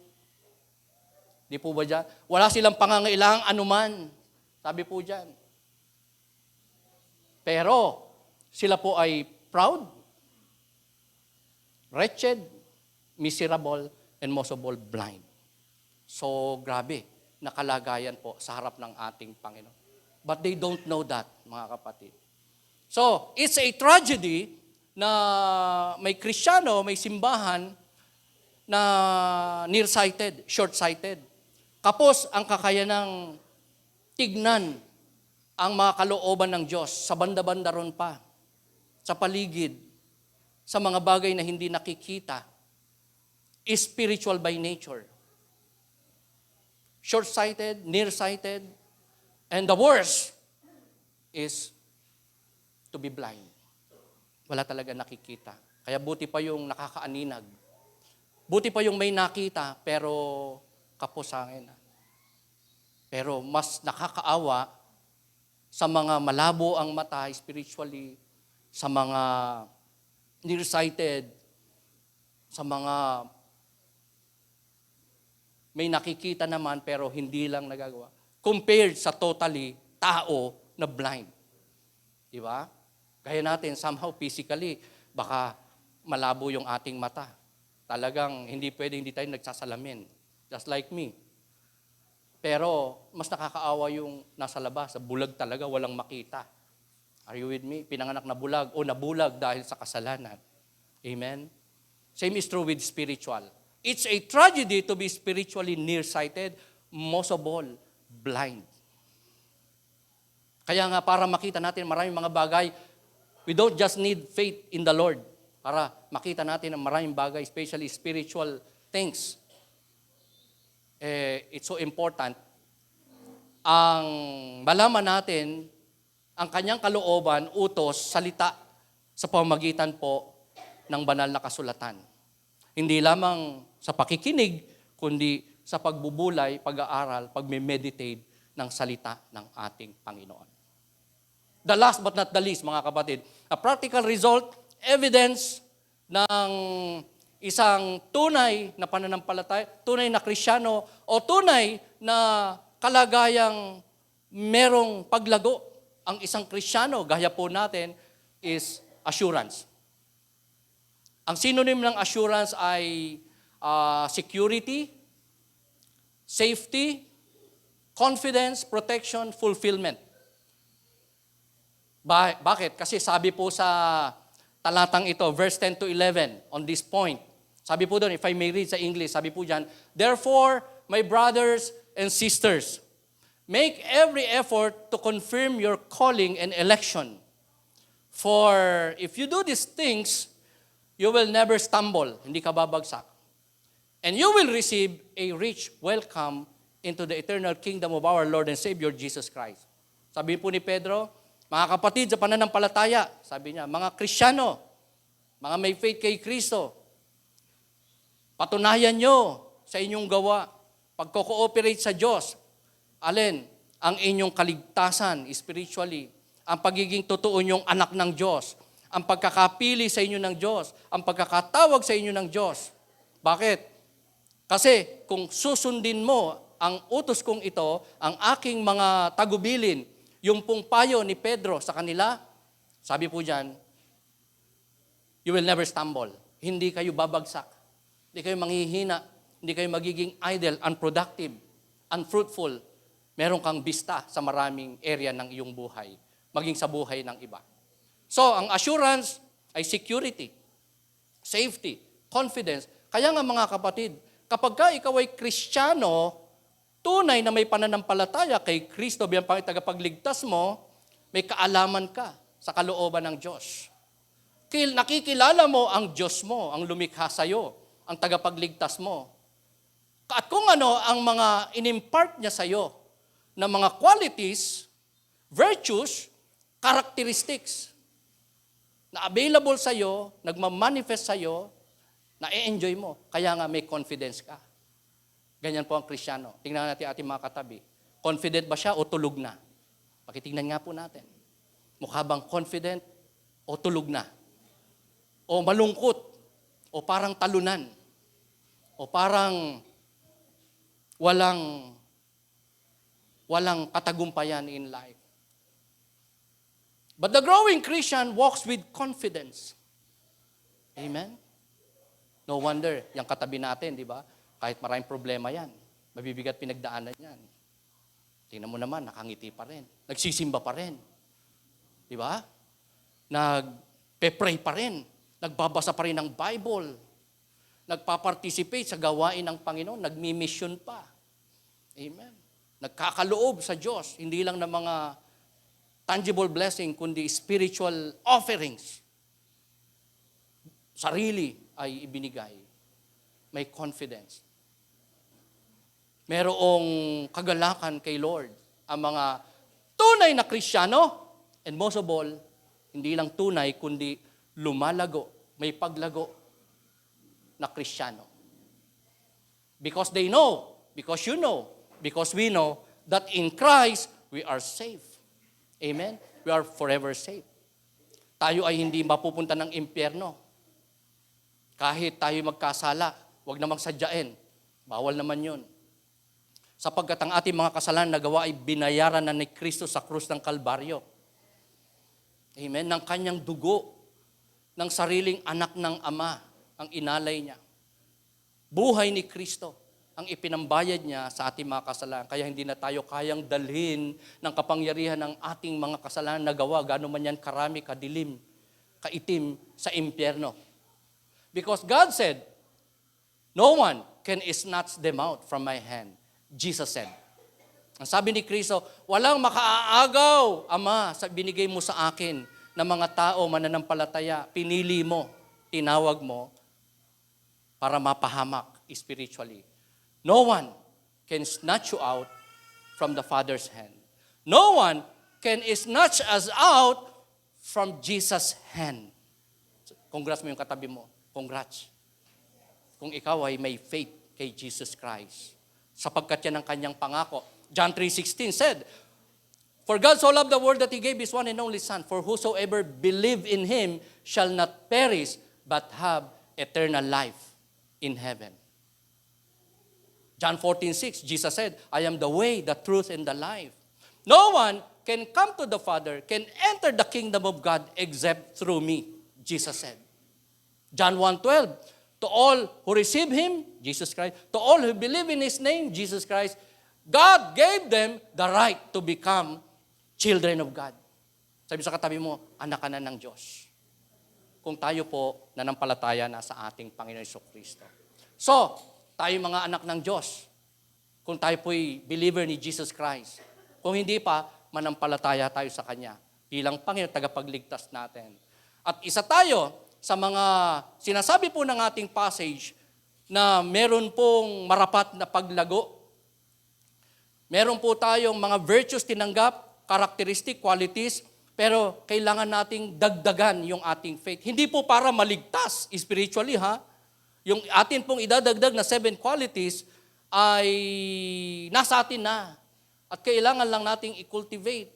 Di po ba dyan? Wala silang pangangailangan anuman. Sabi po dyan. Pero, sila po ay proud, wretched, miserable, and most of all, blind. So, grabe, nakalagayan po sa harap ng ating Panginoon. But they don't know that, mga kapatid. So, it's a tragedy na may Kristiyano, may simbahan na nearsighted, short-sighted. Kapos ang kakayanang tignan ang mga kalooban ng Diyos sa banda-banda ron pa, sa paligid, sa mga bagay na hindi nakikita, is spiritual by nature. Short-sighted, nearsighted, and the worst is to be blind. Wala talaga nakikita. Kaya buti pa yung nakakaaninag. Buti pa yung may nakita, pero kapusangin. Pero mas nakakaawa sa mga malabo ang mata spiritually, sa mga nearsighted, sa mga may nakikita naman pero hindi lang nagagawa. Compared sa totally tao na blind. Di ba? Gaya natin, somehow physically, baka malabo yung ating mata. Talagang hindi pwede hindi tayo nagsasalamin. Just like me. Pero mas nakakaawa yung nasa labas. Bulag talaga, walang makita. Are you with me? Pinanganak na bulag o nabulag dahil sa kasalanan. Amen? Same is true with spiritual. It's a tragedy to be spiritually nearsighted, most of all, blind. Kaya nga para makita natin maraming mga bagay, we don't just need faith in the Lord para makita natin ang maraming bagay, especially spiritual things. It's so important. Ang malaman natin, ang kanyang kalooban, utos, salita sa pamamagitan po ng banal na kasulatan. Hindi lamang sa pakikinig, kundi sa pagbubulay, pag-aaral, pag-meditate ng salita ng ating Panginoon. The last but not the least, mga kapatid, a practical result, evidence ng isang tunay na pananampalataya, tunay na Kristiyano, o tunay na kalagayang merong paglago ang isang Kristiyano, gaya po natin, is assurance. Ang synonym ng assurance ay security, safety, confidence, protection, fulfillment. Bakit? Kasi sabi po sa talatang ito, verse 10 to 11, on this point, sabi po doon, if I may read sa English, sabi po dyan, therefore, my brothers and sisters, make every effort to confirm your calling and election. For if you do these things, you will never stumble, hindi ka babagsak. And you will receive a rich welcome into the eternal kingdom of our Lord and Savior Jesus Christ. Sabi po ni Pedro, mga kapatid sa pananampalataya, sabi niya, mga Kristiyano, mga may faith kay Kristo, patunayan nyo sa inyong gawa, pagko-cooperate sa Diyos, alin, ang inyong kaligtasan spiritually, ang pagiging totoo nyong anak ng Diyos, ang pagkakapili sa inyo ng Diyos, ang pagkakatawag sa inyo ng Diyos. Bakit? Kasi kung susundin mo ang utos kong ito, ang aking mga tagubilin, yung pong payo ni Pedro sa kanila, sabi po dyan, you will never stumble. Hindi kayo babagsak. Hindi kayo manghihina. Hindi kayo magiging idle, unproductive, unfruitful. Meron kang bista sa maraming area ng iyong buhay, maging sa buhay ng iba. So, ang assurance ay security, safety, confidence. Kaya nga mga kapatid, kapag ka ikaw ay Kristiyano, tunay na may pananampalataya kay Kristo bilang tagapagligtas mo, may kaalaman ka sa kalooban ng Diyos. Nakikilala mo ang Diyos mo, ang lumikha sa'yo, ang tagapagligtas mo. At kung ano ang mga inimpart niya sa'yo na mga qualities, virtues, characteristics na available sa'yo, nagmamanifest sa'yo, na-enjoy mo. Kaya nga may confidence ka. Ganyan po ang Kristiyano. Tingnan natin ating mga katabi. Confident ba siya o tulog na? Pakitingnan nga po natin. Mukha bang confident o tulog na? O malungkot? O parang talunan? O parang walang katagumpayan in life? But the growing Christian walks with confidence. Amen? No wonder, yung katabi natin, di ba? Kahit maraming problema yan, mabibigat pinagdaanan yan. Tingnan mo naman, nakangiti pa rin. Nagsisimba pa rin. Di ba? Nagpe-pray pa rin. Nagbabasa pa rin ng Bible. Nagpa-participate sa gawain ng Panginoon. Nagmi-mission pa. Amen. Nagkakaloob sa Diyos. Hindi lang ng mga tangible blessing, kundi spiritual offerings. Sarili ay ibinigay. May confidence. Merong kagalakan kay Lord ang mga tunay na Kristiyano, and most of all, hindi lang tunay, kundi lumalago, may paglago na Kristiyano. Because they know, because you know, because we know that in Christ, we are safe. Amen? We are forever safe. Tayo ay hindi mapupunta ng impyerno. Kahit tayo magkasala, huwag namang sadyain. Bawal naman yun. Sapagkat ang ating mga kasalanan na gawa ay binayaran na ni Kristo sa krus ng Kalbaryo. Amen? Ng kanyang dugo, ng sariling anak ng Ama, ang inalay niya. buhay ni Kristo ang ipinambayad niya sa ating mga kasalanan. Kaya hindi na tayo kayang dalhin ng kapangyarihan ng ating mga kasalanan na gawa, gano'n man yan karami, kadilim, kaitim sa impyerno. Because God said, no one can snatch them out from my hand. Jesus said. Ang sabi ni Kristo, walang makaaagaw, Ama, sa binigay mo sa akin na mga tao mananampalataya. Pinili mo, tinawag mo para mapahamak spiritually. No one can snatch you out from the Father's hand. No one can snatch us out from Jesus' hand. Congrats mo yung katabi mo. Congrats. Kung ikaw ay may faith kay Jesus Christ. Sapagkat yan ang kanyang pangako. John 3:16 said, For God so loved the world that He gave His one and only Son, for whosoever believe in Him shall not perish, but have eternal life in heaven. John 14:6, Jesus said, I am the way, the truth, and the life. No one can come to the Father, can enter the kingdom of God except through me, Jesus said. John 1:12, to all who receive Him, Jesus Christ, to all who believe in His name, Jesus Christ, God gave them the right to become children of God. Sabi sa katabi mo, anak ka na ng Diyos. Kung tayo po nanampalataya na sa ating Panginoon Jesucristo. So, tayo mga anak ng Diyos. Kung tayo po'y believer ni Jesus Christ. Kung hindi pa, manampalataya tayo sa Kanya bilang Panginoon, tagapagligtas natin. At isa tayo sa mga sinasabi po ng ating passage na meron pong marapat na paglago. Meron po tayong mga virtues tinanggap, characteristic, qualities, pero kailangan nating dagdagan yung ating faith. Hindi po para maligtas spiritually, ha? Yung atin pong idadagdag na 7 qualities ay nasa atin na. At kailangan lang nating i-cultivate.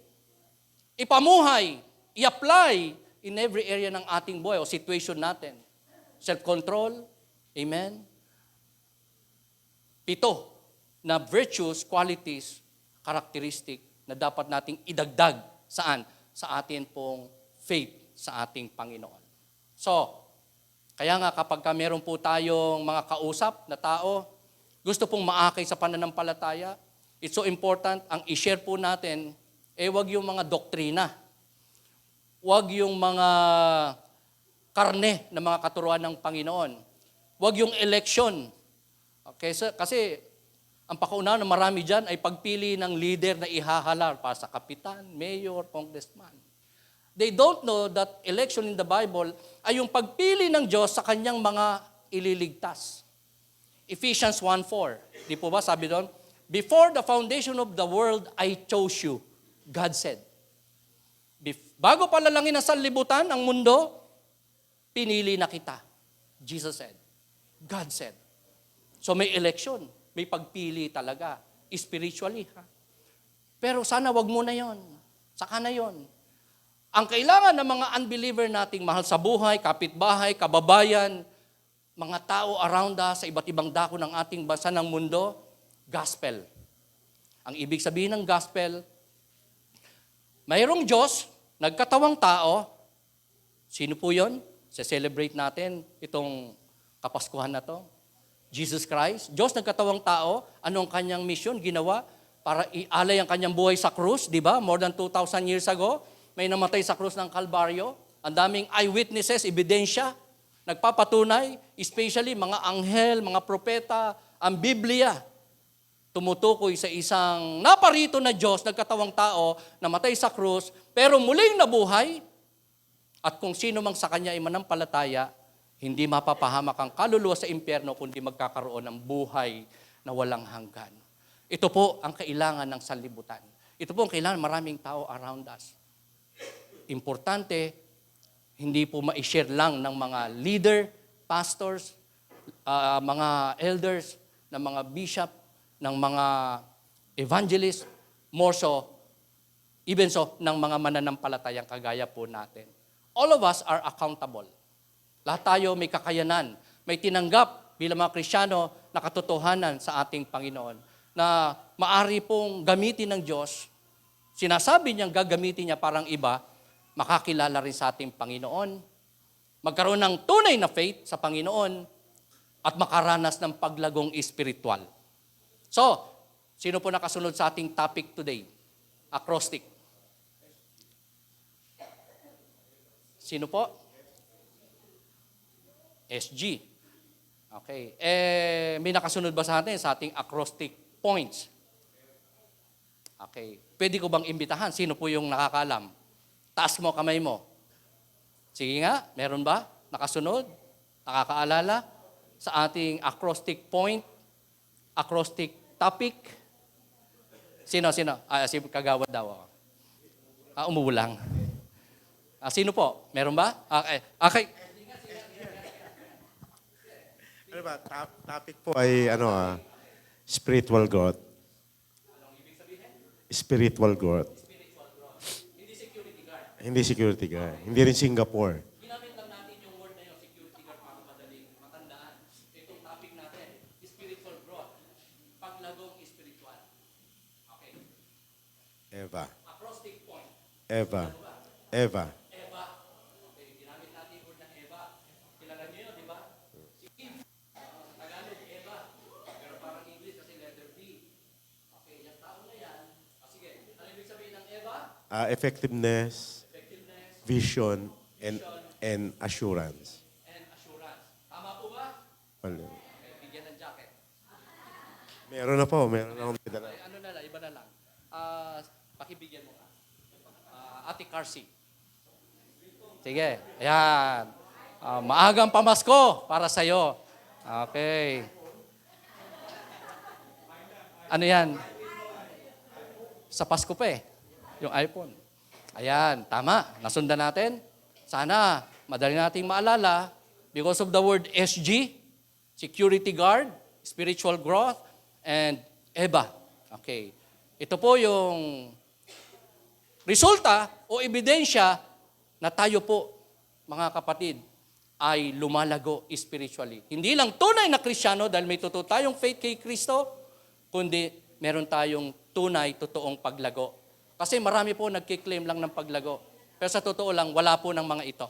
Ipamuhay, i-apply in every area ng ating buhay o situation natin. Self-control, amen? 7 na virtues, qualities, characteristic na dapat nating idagdag saan? Sa atin pong faith sa ating Panginoon. So, kaya nga kapag meron po tayong mga kausap na tao, gusto pong maakay sa pananampalataya, it's so important, ang i-share po natin, wag yung mga doktrina. Wag yung mga karne na mga katuruan ng Panginoon. Wag yung election. Okay, kasi ang pakaunahan na marami dyan ay pagpili ng leader na ihahalar para sa kapitan, mayor, congressman. They don't know that election in the Bible ay yung pagpili ng Diyos sa kanyang mga ililigtas. Ephesians 1:4. Di po ba sabi doon? Before the foundation of the world, I chose you. God said. Bago palalangin ang sanlibutan, ang mundo, pinili na kita. Jesus said. God said. So may election. May pagpili talaga. Spiritually. Ha? Pero sana wag mo na yon. Saka na yon. Ang kailangan ng mga unbeliever nating mahal sa buhay, kapitbahay, kababayan, mga tao around us sa iba't ibang dako ng ating bansa ng mundo, gospel. Ang ibig sabihin ng gospel, mayroong Diyos, nagkatawang tao. Sino po yun? Se-celebrate natin itong Kapaskuhan na to. Jesus Christ. Diyos nagkatawang tao. Ano ang kanyang mission? Ginawa para ialay ang kanyang buhay sa krus, di ba? More than 2,000 years ago. May namatay sa krus ng Kalbaryo. Ang daming eyewitnesses, ebidensya, nagpapatunay, especially mga anghel, mga propeta, ang Biblia, tumutukoy sa isang naparito na Diyos, nagkatawang tao, namatay sa krus, pero muling nabuhay, at kung sino mang sa Kanya ay manampalataya, hindi mapapahamak ang kaluluwa sa impyerno, kundi magkakaroon ng buhay na walang hanggan. Ito po ang kailangan ng sanlibutan. Ito po ang kailangan maraming tao around us. Importante, hindi po ma-share lang ng mga leader, pastors, mga elders, ng mga bishop, ng mga evangelists, more so, even so, ng mga mananampalatayang kagaya po natin. All of us are accountable. Lahat tayo may kakayanan, may tinanggap bilang mga Kristiyano na katotohanan sa ating Panginoon na maari pong gamitin ng Diyos. Sinasabi niyang gagamitin niya parang iba, makakilala rin sa ating Panginoon, magkaroon ng tunay na faith sa Panginoon, at makaranas ng paglagong espiritual. So, sino po nakasunod sa ating topic today? Acrostic. Sino po? SG. Okay. May nakasunod ba sa atin sa ating acrostic points? Okay. Pwede ko bang imbitahan? Sino po yung nakakaalam? Taas mo kamay mo. Sige nga, meron ba? Nakasunod? Nakakaalala? Sa ating acrostic point? Acrostic topic? Sino? Si Kagawad daw. Umuulang. Sino po? Meron ba? Okay. Ano ba? Topic po ay spiritual growth. Spiritual growth. Hindi security guard. Hindi rin Singapore. Ginamit lang natin yung word na yung security guard para madaling matandaan. Itong topic natin, spiritual growth. Paglagong spiritual. Okay. Eva. Acrostic point. Eva. Eva. Okay, ginamit natin yung word na Eva. Kilala niyo yun, di ba? Si Eve. Tagalog, Eva. Pero parang English kasi letter B. Okay, yung tao na yan. Sige, ano ibig sabihin ng Eva? Effectiveness, vision, and assurance. And assurance. Tama po ba? Wala. Okay, bigyan ng jacket. Meron na po. Meron na akong pinadala. Ano na lang, iba na lang. Pakibigyan mo ka. Ate Carsi. Sige, ayan. Maagang pamasko para sa'yo. Okay. Ano yan? Sa Pasko pa eh. Yung iPhone. Ayan, tama. Nasundan natin. Sana, madali nating maalala because of the word SG, security guard, spiritual growth, and EBA. Okay. Ito po yung resulta o ebidensya na tayo po, mga kapatid, ay lumalago spiritually. Hindi lang tunay na Kristiyano dahil may totoo tayong faith kay Kristo, kundi meron tayong tunay, totoong paglago. Kasi marami po nagkiklaim lang ng paglago. Pero sa totoo lang, wala po ng mga ito.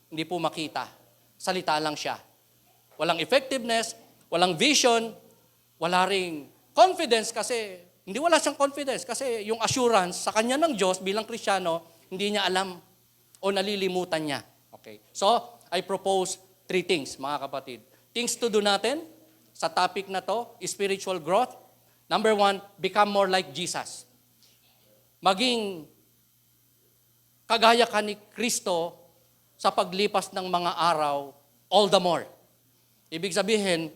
Hindi po makita. Salita lang siya. Walang effectiveness, walang vision, wala ring confidence kasi, hindi wala siyang confidence kasi yung assurance sa kanya ng Diyos bilang Kristiyano, hindi niya alam o nalilimutan niya. Okay. So, I propose 3 things, mga kapatid. Things to do natin sa topic na to, spiritual growth. Number 1, become more like Jesus. Maging kagaya ka ni Kristo sa paglipas ng mga araw, all the more. Ibig sabihin,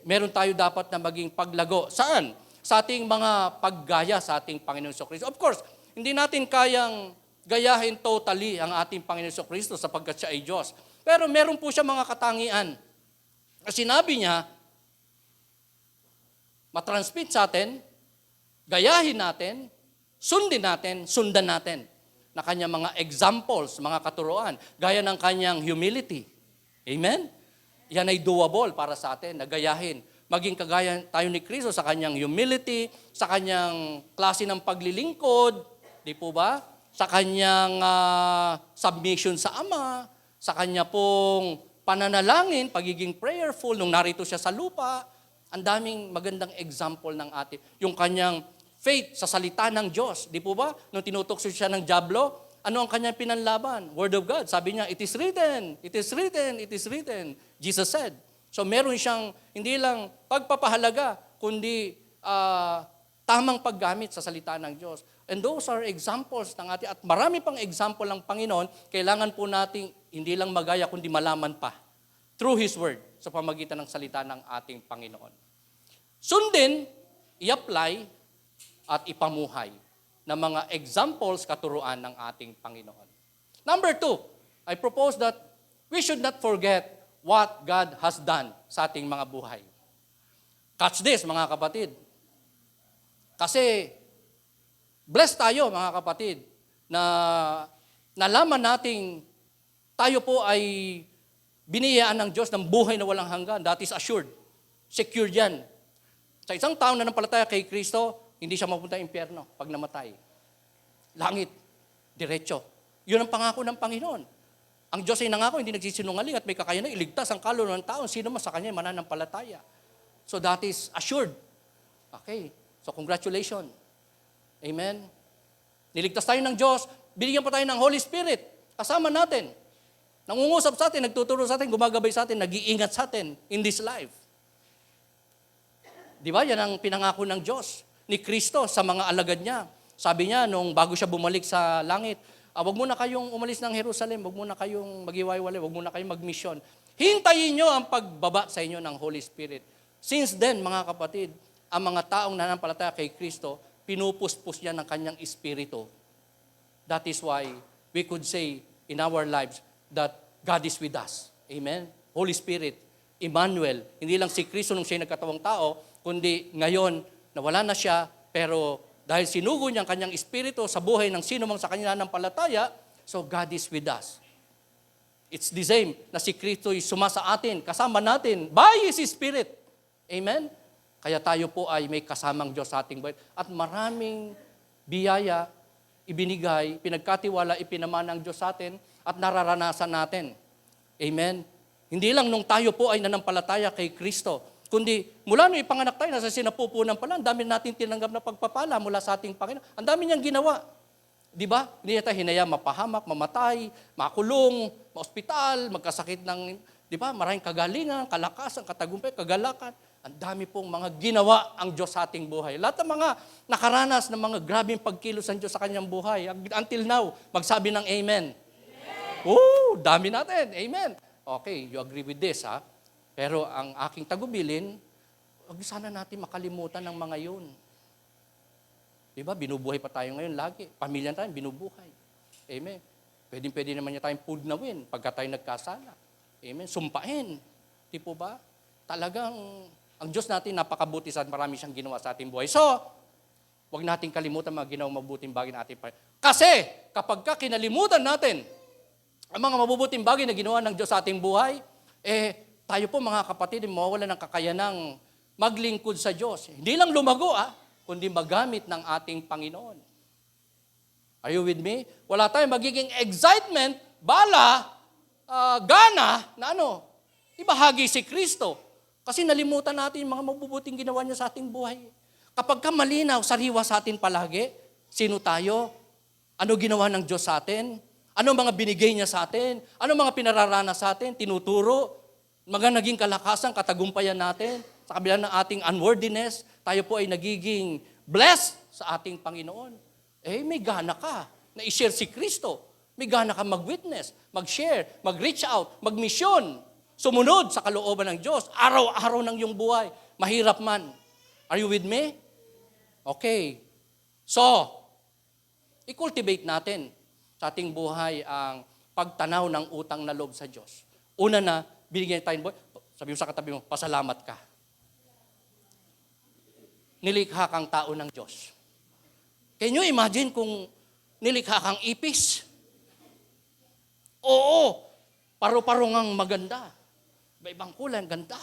meron tayo dapat na maging paglago. Saan? Sa ating mga paggaya sa ating Panginoon Kristo. Of course, hindi natin kayang gayahin totally ang ating Panginoon Kristo sapagkat siya ay Diyos. Pero meron po siya mga katangian. Sinabi niya, matransmit sa atin, gayahin natin, sundin natin, sundan natin na kanyang mga examples, mga katuruan, gaya ng kanyang humility. Amen? Yan ay doable para sa atin, nagayahin. Maging kagaya tayo ni Kristo sa kanyang humility, sa kanyang klase ng paglilingkod, di po ba? Sa kanyang submission sa Ama, sa kanya pong pananalangin, pagiging prayerful, nung narito siya sa lupa. Ang daming magandang example ng atin. Yung kanyang faith sa salita ng Diyos. Di po ba? Nung tinutukso siya ng dyablo, ano ang kanyang pinanlaban? Word of God. Sabi niya, it is written, it is written, it is written. Jesus said. So meron siyang hindi lang pagpapahalaga, kundi tamang paggamit sa salita ng Diyos. And those are examples ng ating, at marami pang example ng Panginoon, kailangan po nating hindi lang magaya, kundi malaman pa. Through His Word, sa pamagitan ng salita ng ating Panginoon. Sundin, i-apply, at ipamuhay ng mga examples katuruan ng ating Panginoon. Number 2, I propose that we should not forget what God has done sa ating mga buhay. Catch this, mga kapatid. Kasi, blessed tayo, mga kapatid, na nalaman nating tayo po ay biniyayaan ng Diyos ng buhay na walang hanggan. That is assured. Secured yan. Sa isang tao na nampalataya kay Kristo, hindi siya mapunta sa impyerno pag namatay. Langit, diretso. Yun ang pangako ng Panginoon. Ang Diyos ay nangako, hindi nagsisinungaling at may kakayanan iligtas ang kaluluwa ng tao. Sino man sa Kanya ay mananampalataya. So that is assured. Okay. So congratulations. Amen. Niligtas tayo ng Diyos, binigyan pa tayo ng Holy Spirit. Kasama natin. Nangungusap sa atin, nagtuturo sa atin, gumagabay sa atin, nag-iingat sa atin in this life. Di ba? Yan ang pinangako ng Diyos ni Kristo sa mga alagad niya. Sabi niya, nung bago siya bumalik sa langit, wag muna kayong umalis ng Jerusalem, wag muna kayong mag-iwaiwalay, wag muna kayong mag-mission. Hintayin niyo ang pagbaba sa inyo ng Holy Spirit. Since then, mga kapatid, ang mga taong nananampalataya kay Kristo, pinupuspos niya ng kanyang espiritu. That is why we could say in our lives that God is with us. Amen? Holy Spirit, Emmanuel, hindi lang si Kristo nung siya nagkatawang tao, kundi ngayon, nawala na siya, pero dahil sinugo niya ang kanyang espiritu sa buhay ng sino mang sa kanya nananampalataya, so God is with us. It's the same na si Kristo ay sumasa atin, kasama natin, by His Spirit. Amen? Kaya tayo po ay may kasamang Diyos sa ating buhay. At maraming biyaya, ibinigay, pinagkatiwala, ipinamana ng Diyos sa atin at nararanasan natin. Amen? Hindi lang nung tayo po ay nanampalataya kay Kristo, kundi mula nung ipanganak tayo, nasa sinapupunan pa lang, ang dami natin tinanggap na pagpapala mula sa ating Panginoon. Ang dami niyang ginawa. Di ba? Hindi niya tayo hinayang mapahamak, mamatay, makulong, maospital, magkasakit ng, di ba? Maraming kagalingan, kalakasan, katagumpay, kagalakan. Ang dami pong mga ginawa ang Diyos sa ating buhay. Lahat ng mga nakaranas ng mga grabing pagkilos ng Diyos sa kanyang buhay. Until now, magsabi ng Amen. Amen. Dami natin. Amen. Okay, you agree with this, ha? Pero ang aking tagubilin, huwag sana natin makalimutan ng mga yun. Di ba? Binubuhay pa tayo ngayon lagi. Pamilya tayo, binubuhay. Amen. Pwede naman niya tayong pugnawin pagka tayo nagkasala. Amen. Sumpain. Di po ba? Talagang, ang Diyos natin napakabuti sa marami siyang ginawa sa ating buhay. So, huwag natin kalimutan mga ginawang mabuting bagay na ating Panginoon. Kasi, kapag kinalimutan natin ang mga mabubuting bagay na ginawa ng Diyos sa ating buhay, tayo po mga kapatid, mawawalan ng kakayanang maglingkod sa Diyos. Hindi lang lumago, kundi magamit ng ating Panginoon. Are you with me? Wala tayong magiging excitement, bala, gana, na ibahagi si Kristo. Kasi nalimutan natin yung mga mabubuting ginawa niya sa ating buhay. Kapag ka malinaw, sariwa sa atin palagi, sino tayo? Ano ginawa ng Diyos sa atin? Ano mga binigay niya sa atin? Ano mga pinararanas sa atin? Tinuturo? Mga naging kalakasan, katagumpayan natin, sa kabila ng ating unworthiness, tayo po ay nagiging blessed sa ating Panginoon. May gana ka na i-share si Kristo. May gana ka mag-witness, mag-share, mag-reach out, mag-mission, sumunod sa kalooban ng Diyos, araw-araw ng iyong buhay, mahirap man. Are you with me? Okay. So, i-cultivate natin sa ating buhay ang pagtanaw ng utang na loob sa Diyos. Una na, binigyan tayo buhay. Sabi mo sa katabi mo, pasalamat ka. Nilikha kang tao ng Diyos. Can you imagine kung nilikha kang ipis? Oo, paru-parungang maganda. Iba-ibang kulay, ganda.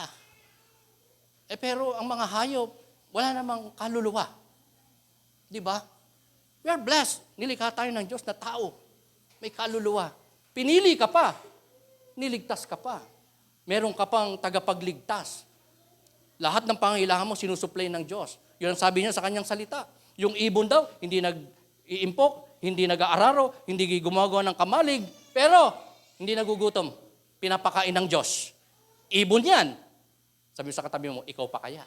Pero ang mga hayop, wala namang kaluluwa. Di ba? We are blessed. Nilikha tayo ng Diyos na tao. May kaluluwa. Pinili ka pa. Niligtas ka pa. Meron ka pang tagapagligtas. Lahat ng pangangailangan mo sinusupply ng Diyos. Yun ang sabi niya sa kanyang salita. Yung ibon daw, hindi nag-iimpok, hindi nag-aararo, hindi gumagawa ng kamalig, pero hindi nagugutom. Pinapakain ng Diyos. Ibon yan. Sabi sa katabi mo, ikaw pa kaya?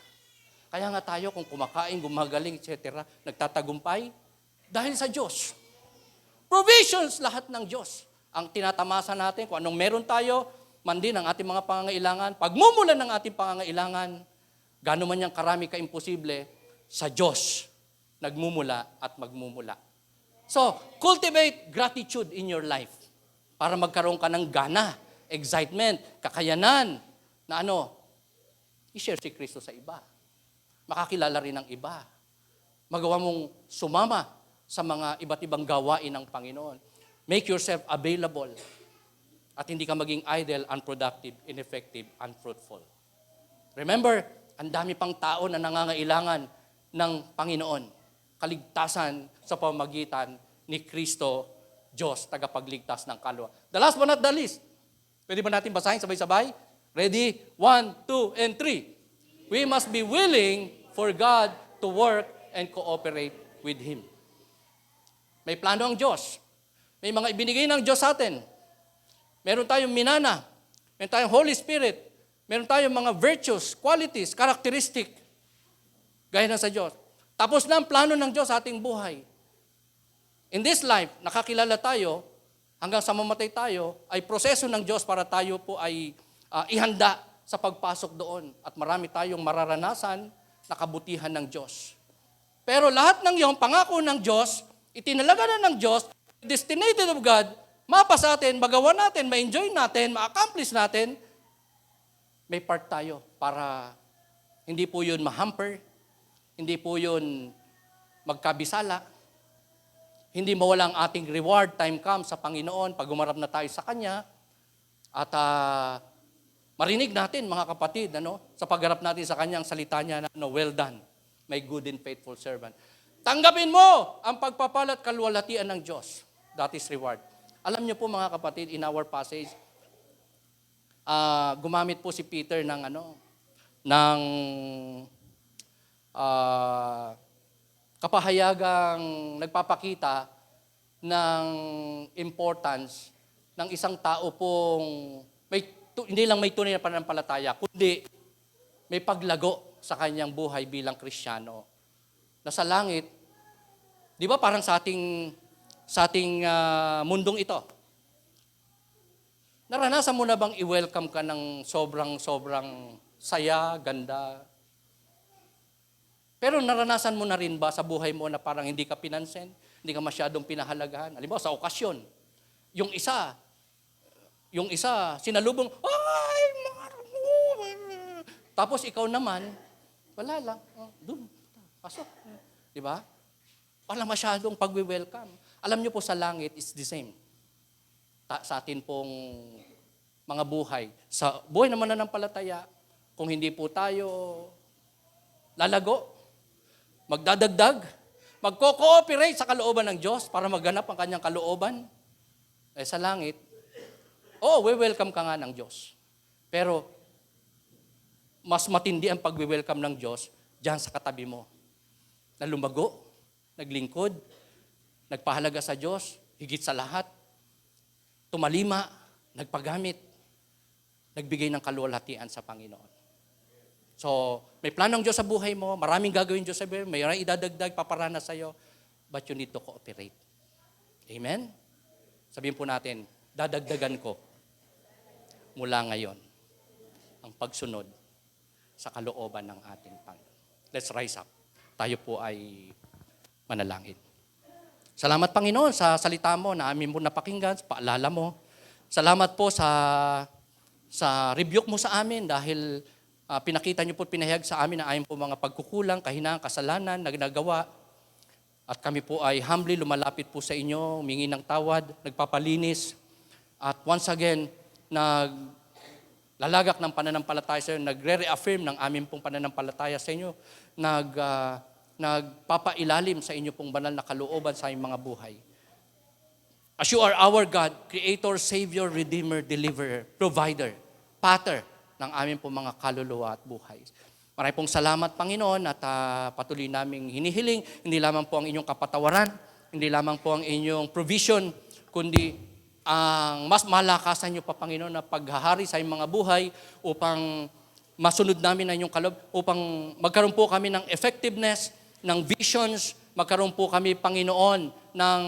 Kaya nga tayo kung kumakain, gumagaling, etc., nagtatagumpay, dahil sa Diyos. Provisions lahat ng Diyos. Ang tinatamasa natin, kung anong meron tayo, man din ang ating mga pangangailangan, pagmumulan ng ating pangangailangan, gano'n man niyang karami ka-imposible, sa Diyos, nagmumula at magmumula. So, cultivate gratitude in your life para magkaroon ka ng gana, excitement, kakayanan, na i-share si Kristo sa iba. Makakilala rin ng iba. Magawa mong sumama sa mga iba't ibang gawain ng Panginoon. Make yourself available at hindi ka maging idle, unproductive, ineffective, unfruitful. Remember, ang dami pang tao na nangangailangan ng Panginoon. Kaligtasan sa pamamagitan ni Kristo Diyos, tagapagligtas ng kaluluwa. The last but not the least, pwede ba natin basahin sabay-sabay? Ready? 1, 2, and 3. We must be willing for God to work and cooperate with Him. May plano ang Diyos. May mga ibinigay ng Diyos sa atin. Meron tayong minana. Meron tayong Holy Spirit. Meron tayong mga virtues, qualities, characteristic. Gaya na sa Diyos. Tapos na ang plano ng Diyos sa ating buhay. In this life, nakakilala tayo, hanggang sa mamatay tayo, ay proseso ng Diyos para tayo po ay ihanda sa pagpasok doon. At marami tayong mararanasan na kabutihan ng Diyos. Pero lahat ng iyong pangako ng Diyos, itinalaga na ng Diyos, destinated of God, mapa sa atin, magawa natin, ma-enjoy natin, ma-accomplish natin, may part tayo para hindi po yun ma-hamper, hindi po yun magkabisala, hindi mawala ang ating reward, time comes sa Panginoon, pag umarap na tayo sa Kanya, at marinig natin, mga kapatid, sa pagharap natin sa Kanya, ang salita niya na, well done, my good and faithful servant. Tanggapin mo ang pagpapalat kaluwalhatian ng Diyos. That is reward. Alam niyo po, mga kapatid, in our passage, gumamit po si Peter ng kapahayagang nagpapakita ng importance ng isang tao pong hindi lang may tunay na pananampalataya, kundi may paglago sa kanyang buhay bilang Kristiyano. Na sa langit, di ba parang sa ating mundong ito, naranasan mo na bang i-welcome ka ng sobrang saya, ganda? Pero naranasan mo na rin ba sa buhay mo na parang hindi ka pinansin, hindi ka masyadong pinahalagahan? Halimbawa, sa okasyon, yung isa, sinalubong, ay, tapos ikaw naman, wala lang, doon, pasok. Di ba? Wala masyadong pag-welcome. Alam niyo po sa langit, it's the same. Sa atin pong mga buhay. Sa buhay naman na ng palataya, kung hindi po tayo lalago, magdadagdag, magko-cooperate sa kalooban ng Diyos para magganap ang kanyang kalooban, sa langit, we-welcome ka nga ng Diyos. Pero, mas matindi ang pag-welcome ng Diyos diyan sa katabi mo. Na lumago, naglingkod, nagpahalaga sa Diyos, higit sa lahat, tumalima, nagpagamit, nagbigay ng kaluwalhatian sa Panginoon. So, may plano ng Diyos sa buhay mo, maraming gagawin Diyos sa buhay mo, mayroong idadagdag, paparana sa iyo, but you need to cooperate. Amen? Sabihin po natin, dadagdagan ko mula ngayon ang pagsunod sa kalooban ng ating Panginoon. Let's rise up. Tayo po ay manalangin. Salamat, Panginoon, sa salita mo na amin mo napakinggan, sa paalala mo. Salamat po sa rebuke mo sa amin dahil pinakita niyo po at pinahayag sa amin na ayon po mga pagkukulang, kahinaan, kasalanan na ginagawa. At kami po ay humbly lumalapit po sa inyo, humingi ng tawad, nagpapalinis. At once again, naglalagak ng pananampalataya sa inyo, nagre-reaffirm ng amin pong pananampalataya sa inyo, nagpapailalim sa inyo pong banal na kalooban sa aming mga buhay. As you are our God, Creator, Savior, Redeemer, Deliverer, Provider, Pater ng aming pong mga kaluluwa at buhay. Maraming pong salamat, Panginoon, at patuloy naming hinihiling, hindi lamang po ang inyong kapatawaran, hindi lamang po ang inyong provision, kundi ang mas malakasan niyo pa, Panginoon, na paghahari sa inyong mga buhay upang masunod namin ang inyong kaloob, upang magkaroon po kami ng effectiveness, ng visions, magkaroon po kami, Panginoon, ng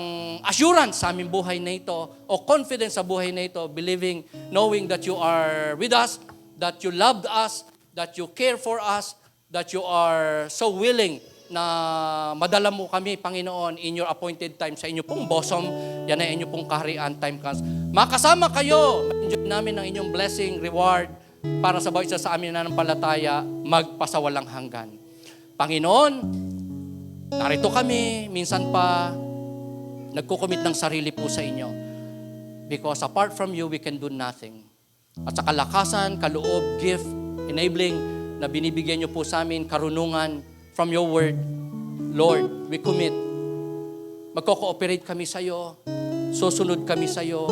assurance sa aming buhay na ito, o confidence sa buhay na ito, believing, knowing that you are with us, that you loved us, that you care for us, that you are so willing na madala mo kami, Panginoon, in your appointed time sa inyo pong bosom, yan ay inyo pong kaharian, time comes. Makasama kayo, ma-enjoy namin ang inyong blessing, reward, para sa bawat isa sa amin na nanampalataya, magpasawalang hanggan. Panginoon, narito kami, minsan pa, nagkukumit ng sarili po sa inyo. Because apart from you, we can do nothing. At sa kalakasan, kaloob, gift, enabling, na binibigyan niyo po sa amin, karunungan from your word, Lord, we commit. Magko-cooperate kami sa iyo. susunod kami sa iyo,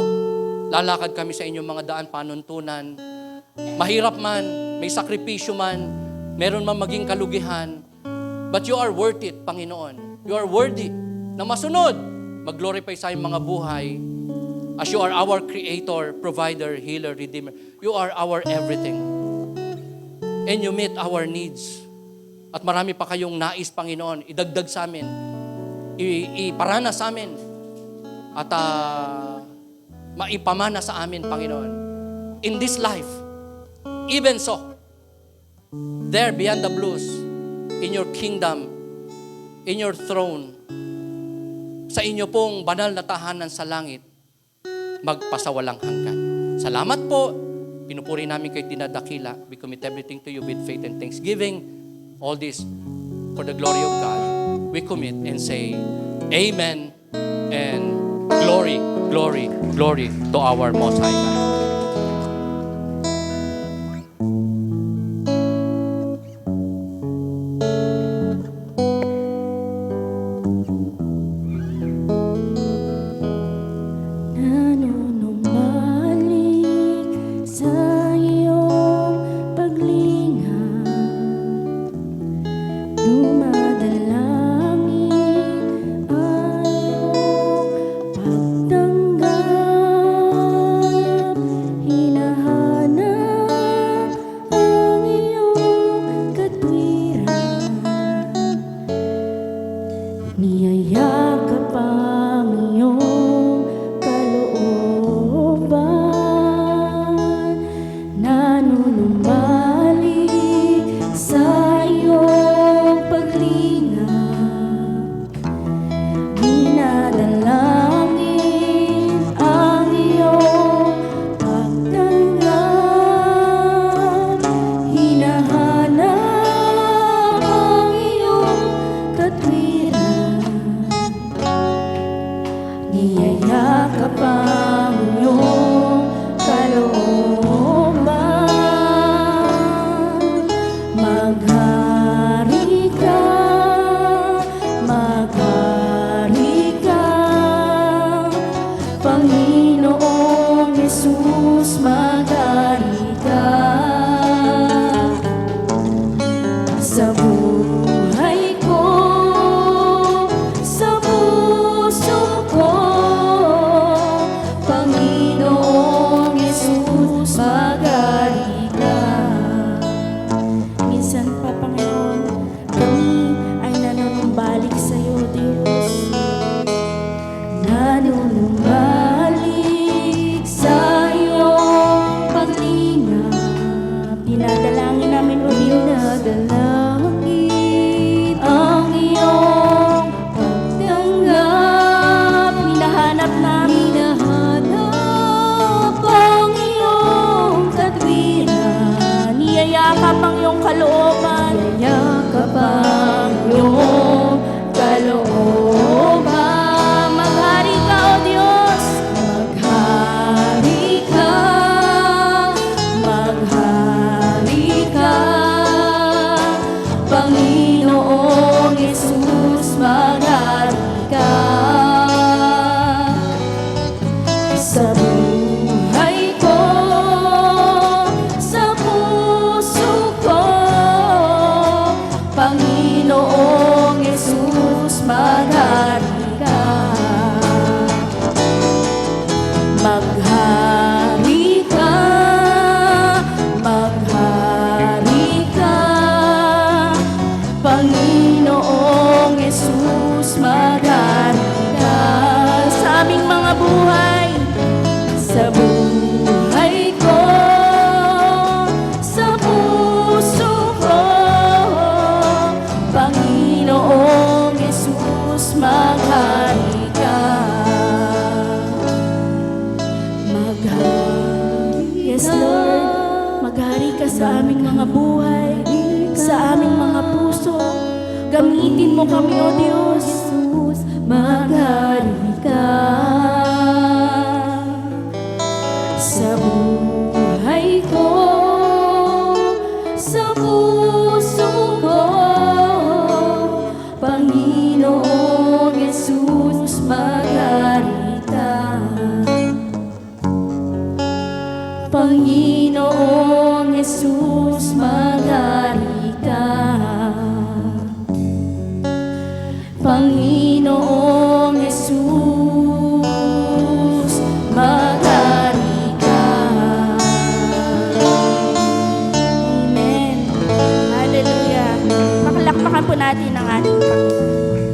lalakad kami sa inyong mga daan panuntunan. Mahirap man, may sakripisyo man, meron man maging kalugihan, but you are worth it, Panginoon. You are worthy na masunod, mag-glorify sa iyong mga buhay as you are our Creator, Provider, Healer, Redeemer. You are our everything. And you meet our needs. At marami pa kayong nais, Panginoon, idagdag sa amin, iparana sa amin, at maipamana sa amin, Panginoon. In this life, even so, there beyond the blues, in your kingdom, in your throne, sa inyo pong banal na tahanan sa langit, magpasawalang hanggan. Salamat po. Pinupuri namin kayo dinadakila. We commit everything to you with faith and thanksgiving. All this for the glory of God. We commit and say, Amen and glory, glory, glory to our Most High God. Nanunumbalik sa iyong paglinga, dumadalangin ang iyong pagtanggap, hinahanap ang iyong katwiran, niyayakap ang iyong kalooban, nanunumbalik sa iyong paglingap, dinadalangin ang iyong pagtanggap, hinahanap ang iyong katwiran, niyayakap ang iyong kalooban. Maghari ka, Panginoong Hesus, maghari ka. Sa buhay ko, sa puso ko, Panginoong Hesus, maghari ka. Minsan pa, Panginoon, kami ay nanunumbalik sa iyo, Diyos. Nanunumbalik sa iyong paglingap, dinadalangin namin, O Diyos, dinadalangin ang iyong pagtanggap, hinahanap ang iyong katwiran, niyayakap ang iyong kalooban, niyayakap ang iyong kalooban. Maghari ka, O Diyos, maghari ka, Panginoong Hesus, maghari ka. Sa buhay ko, sa puso ko, Panginoong Hesus, maghari ka. Maghari ka, Panginoong Hesus, maghari ka. Sa aming mga buhay, sa buhay ko, sa puso ko, Panginoong Hesus, maghari ka. Maghari, yes Lord, maghari ka sa aming mga buhay, sa aming mga puso. Gamitin mo kami, O Diyos. Jesus, maghari ka. Sa buhay ko, sa puso ko, Panginoong Hesus, maghari ka. Palakpakan po natin ang ating Panginoon.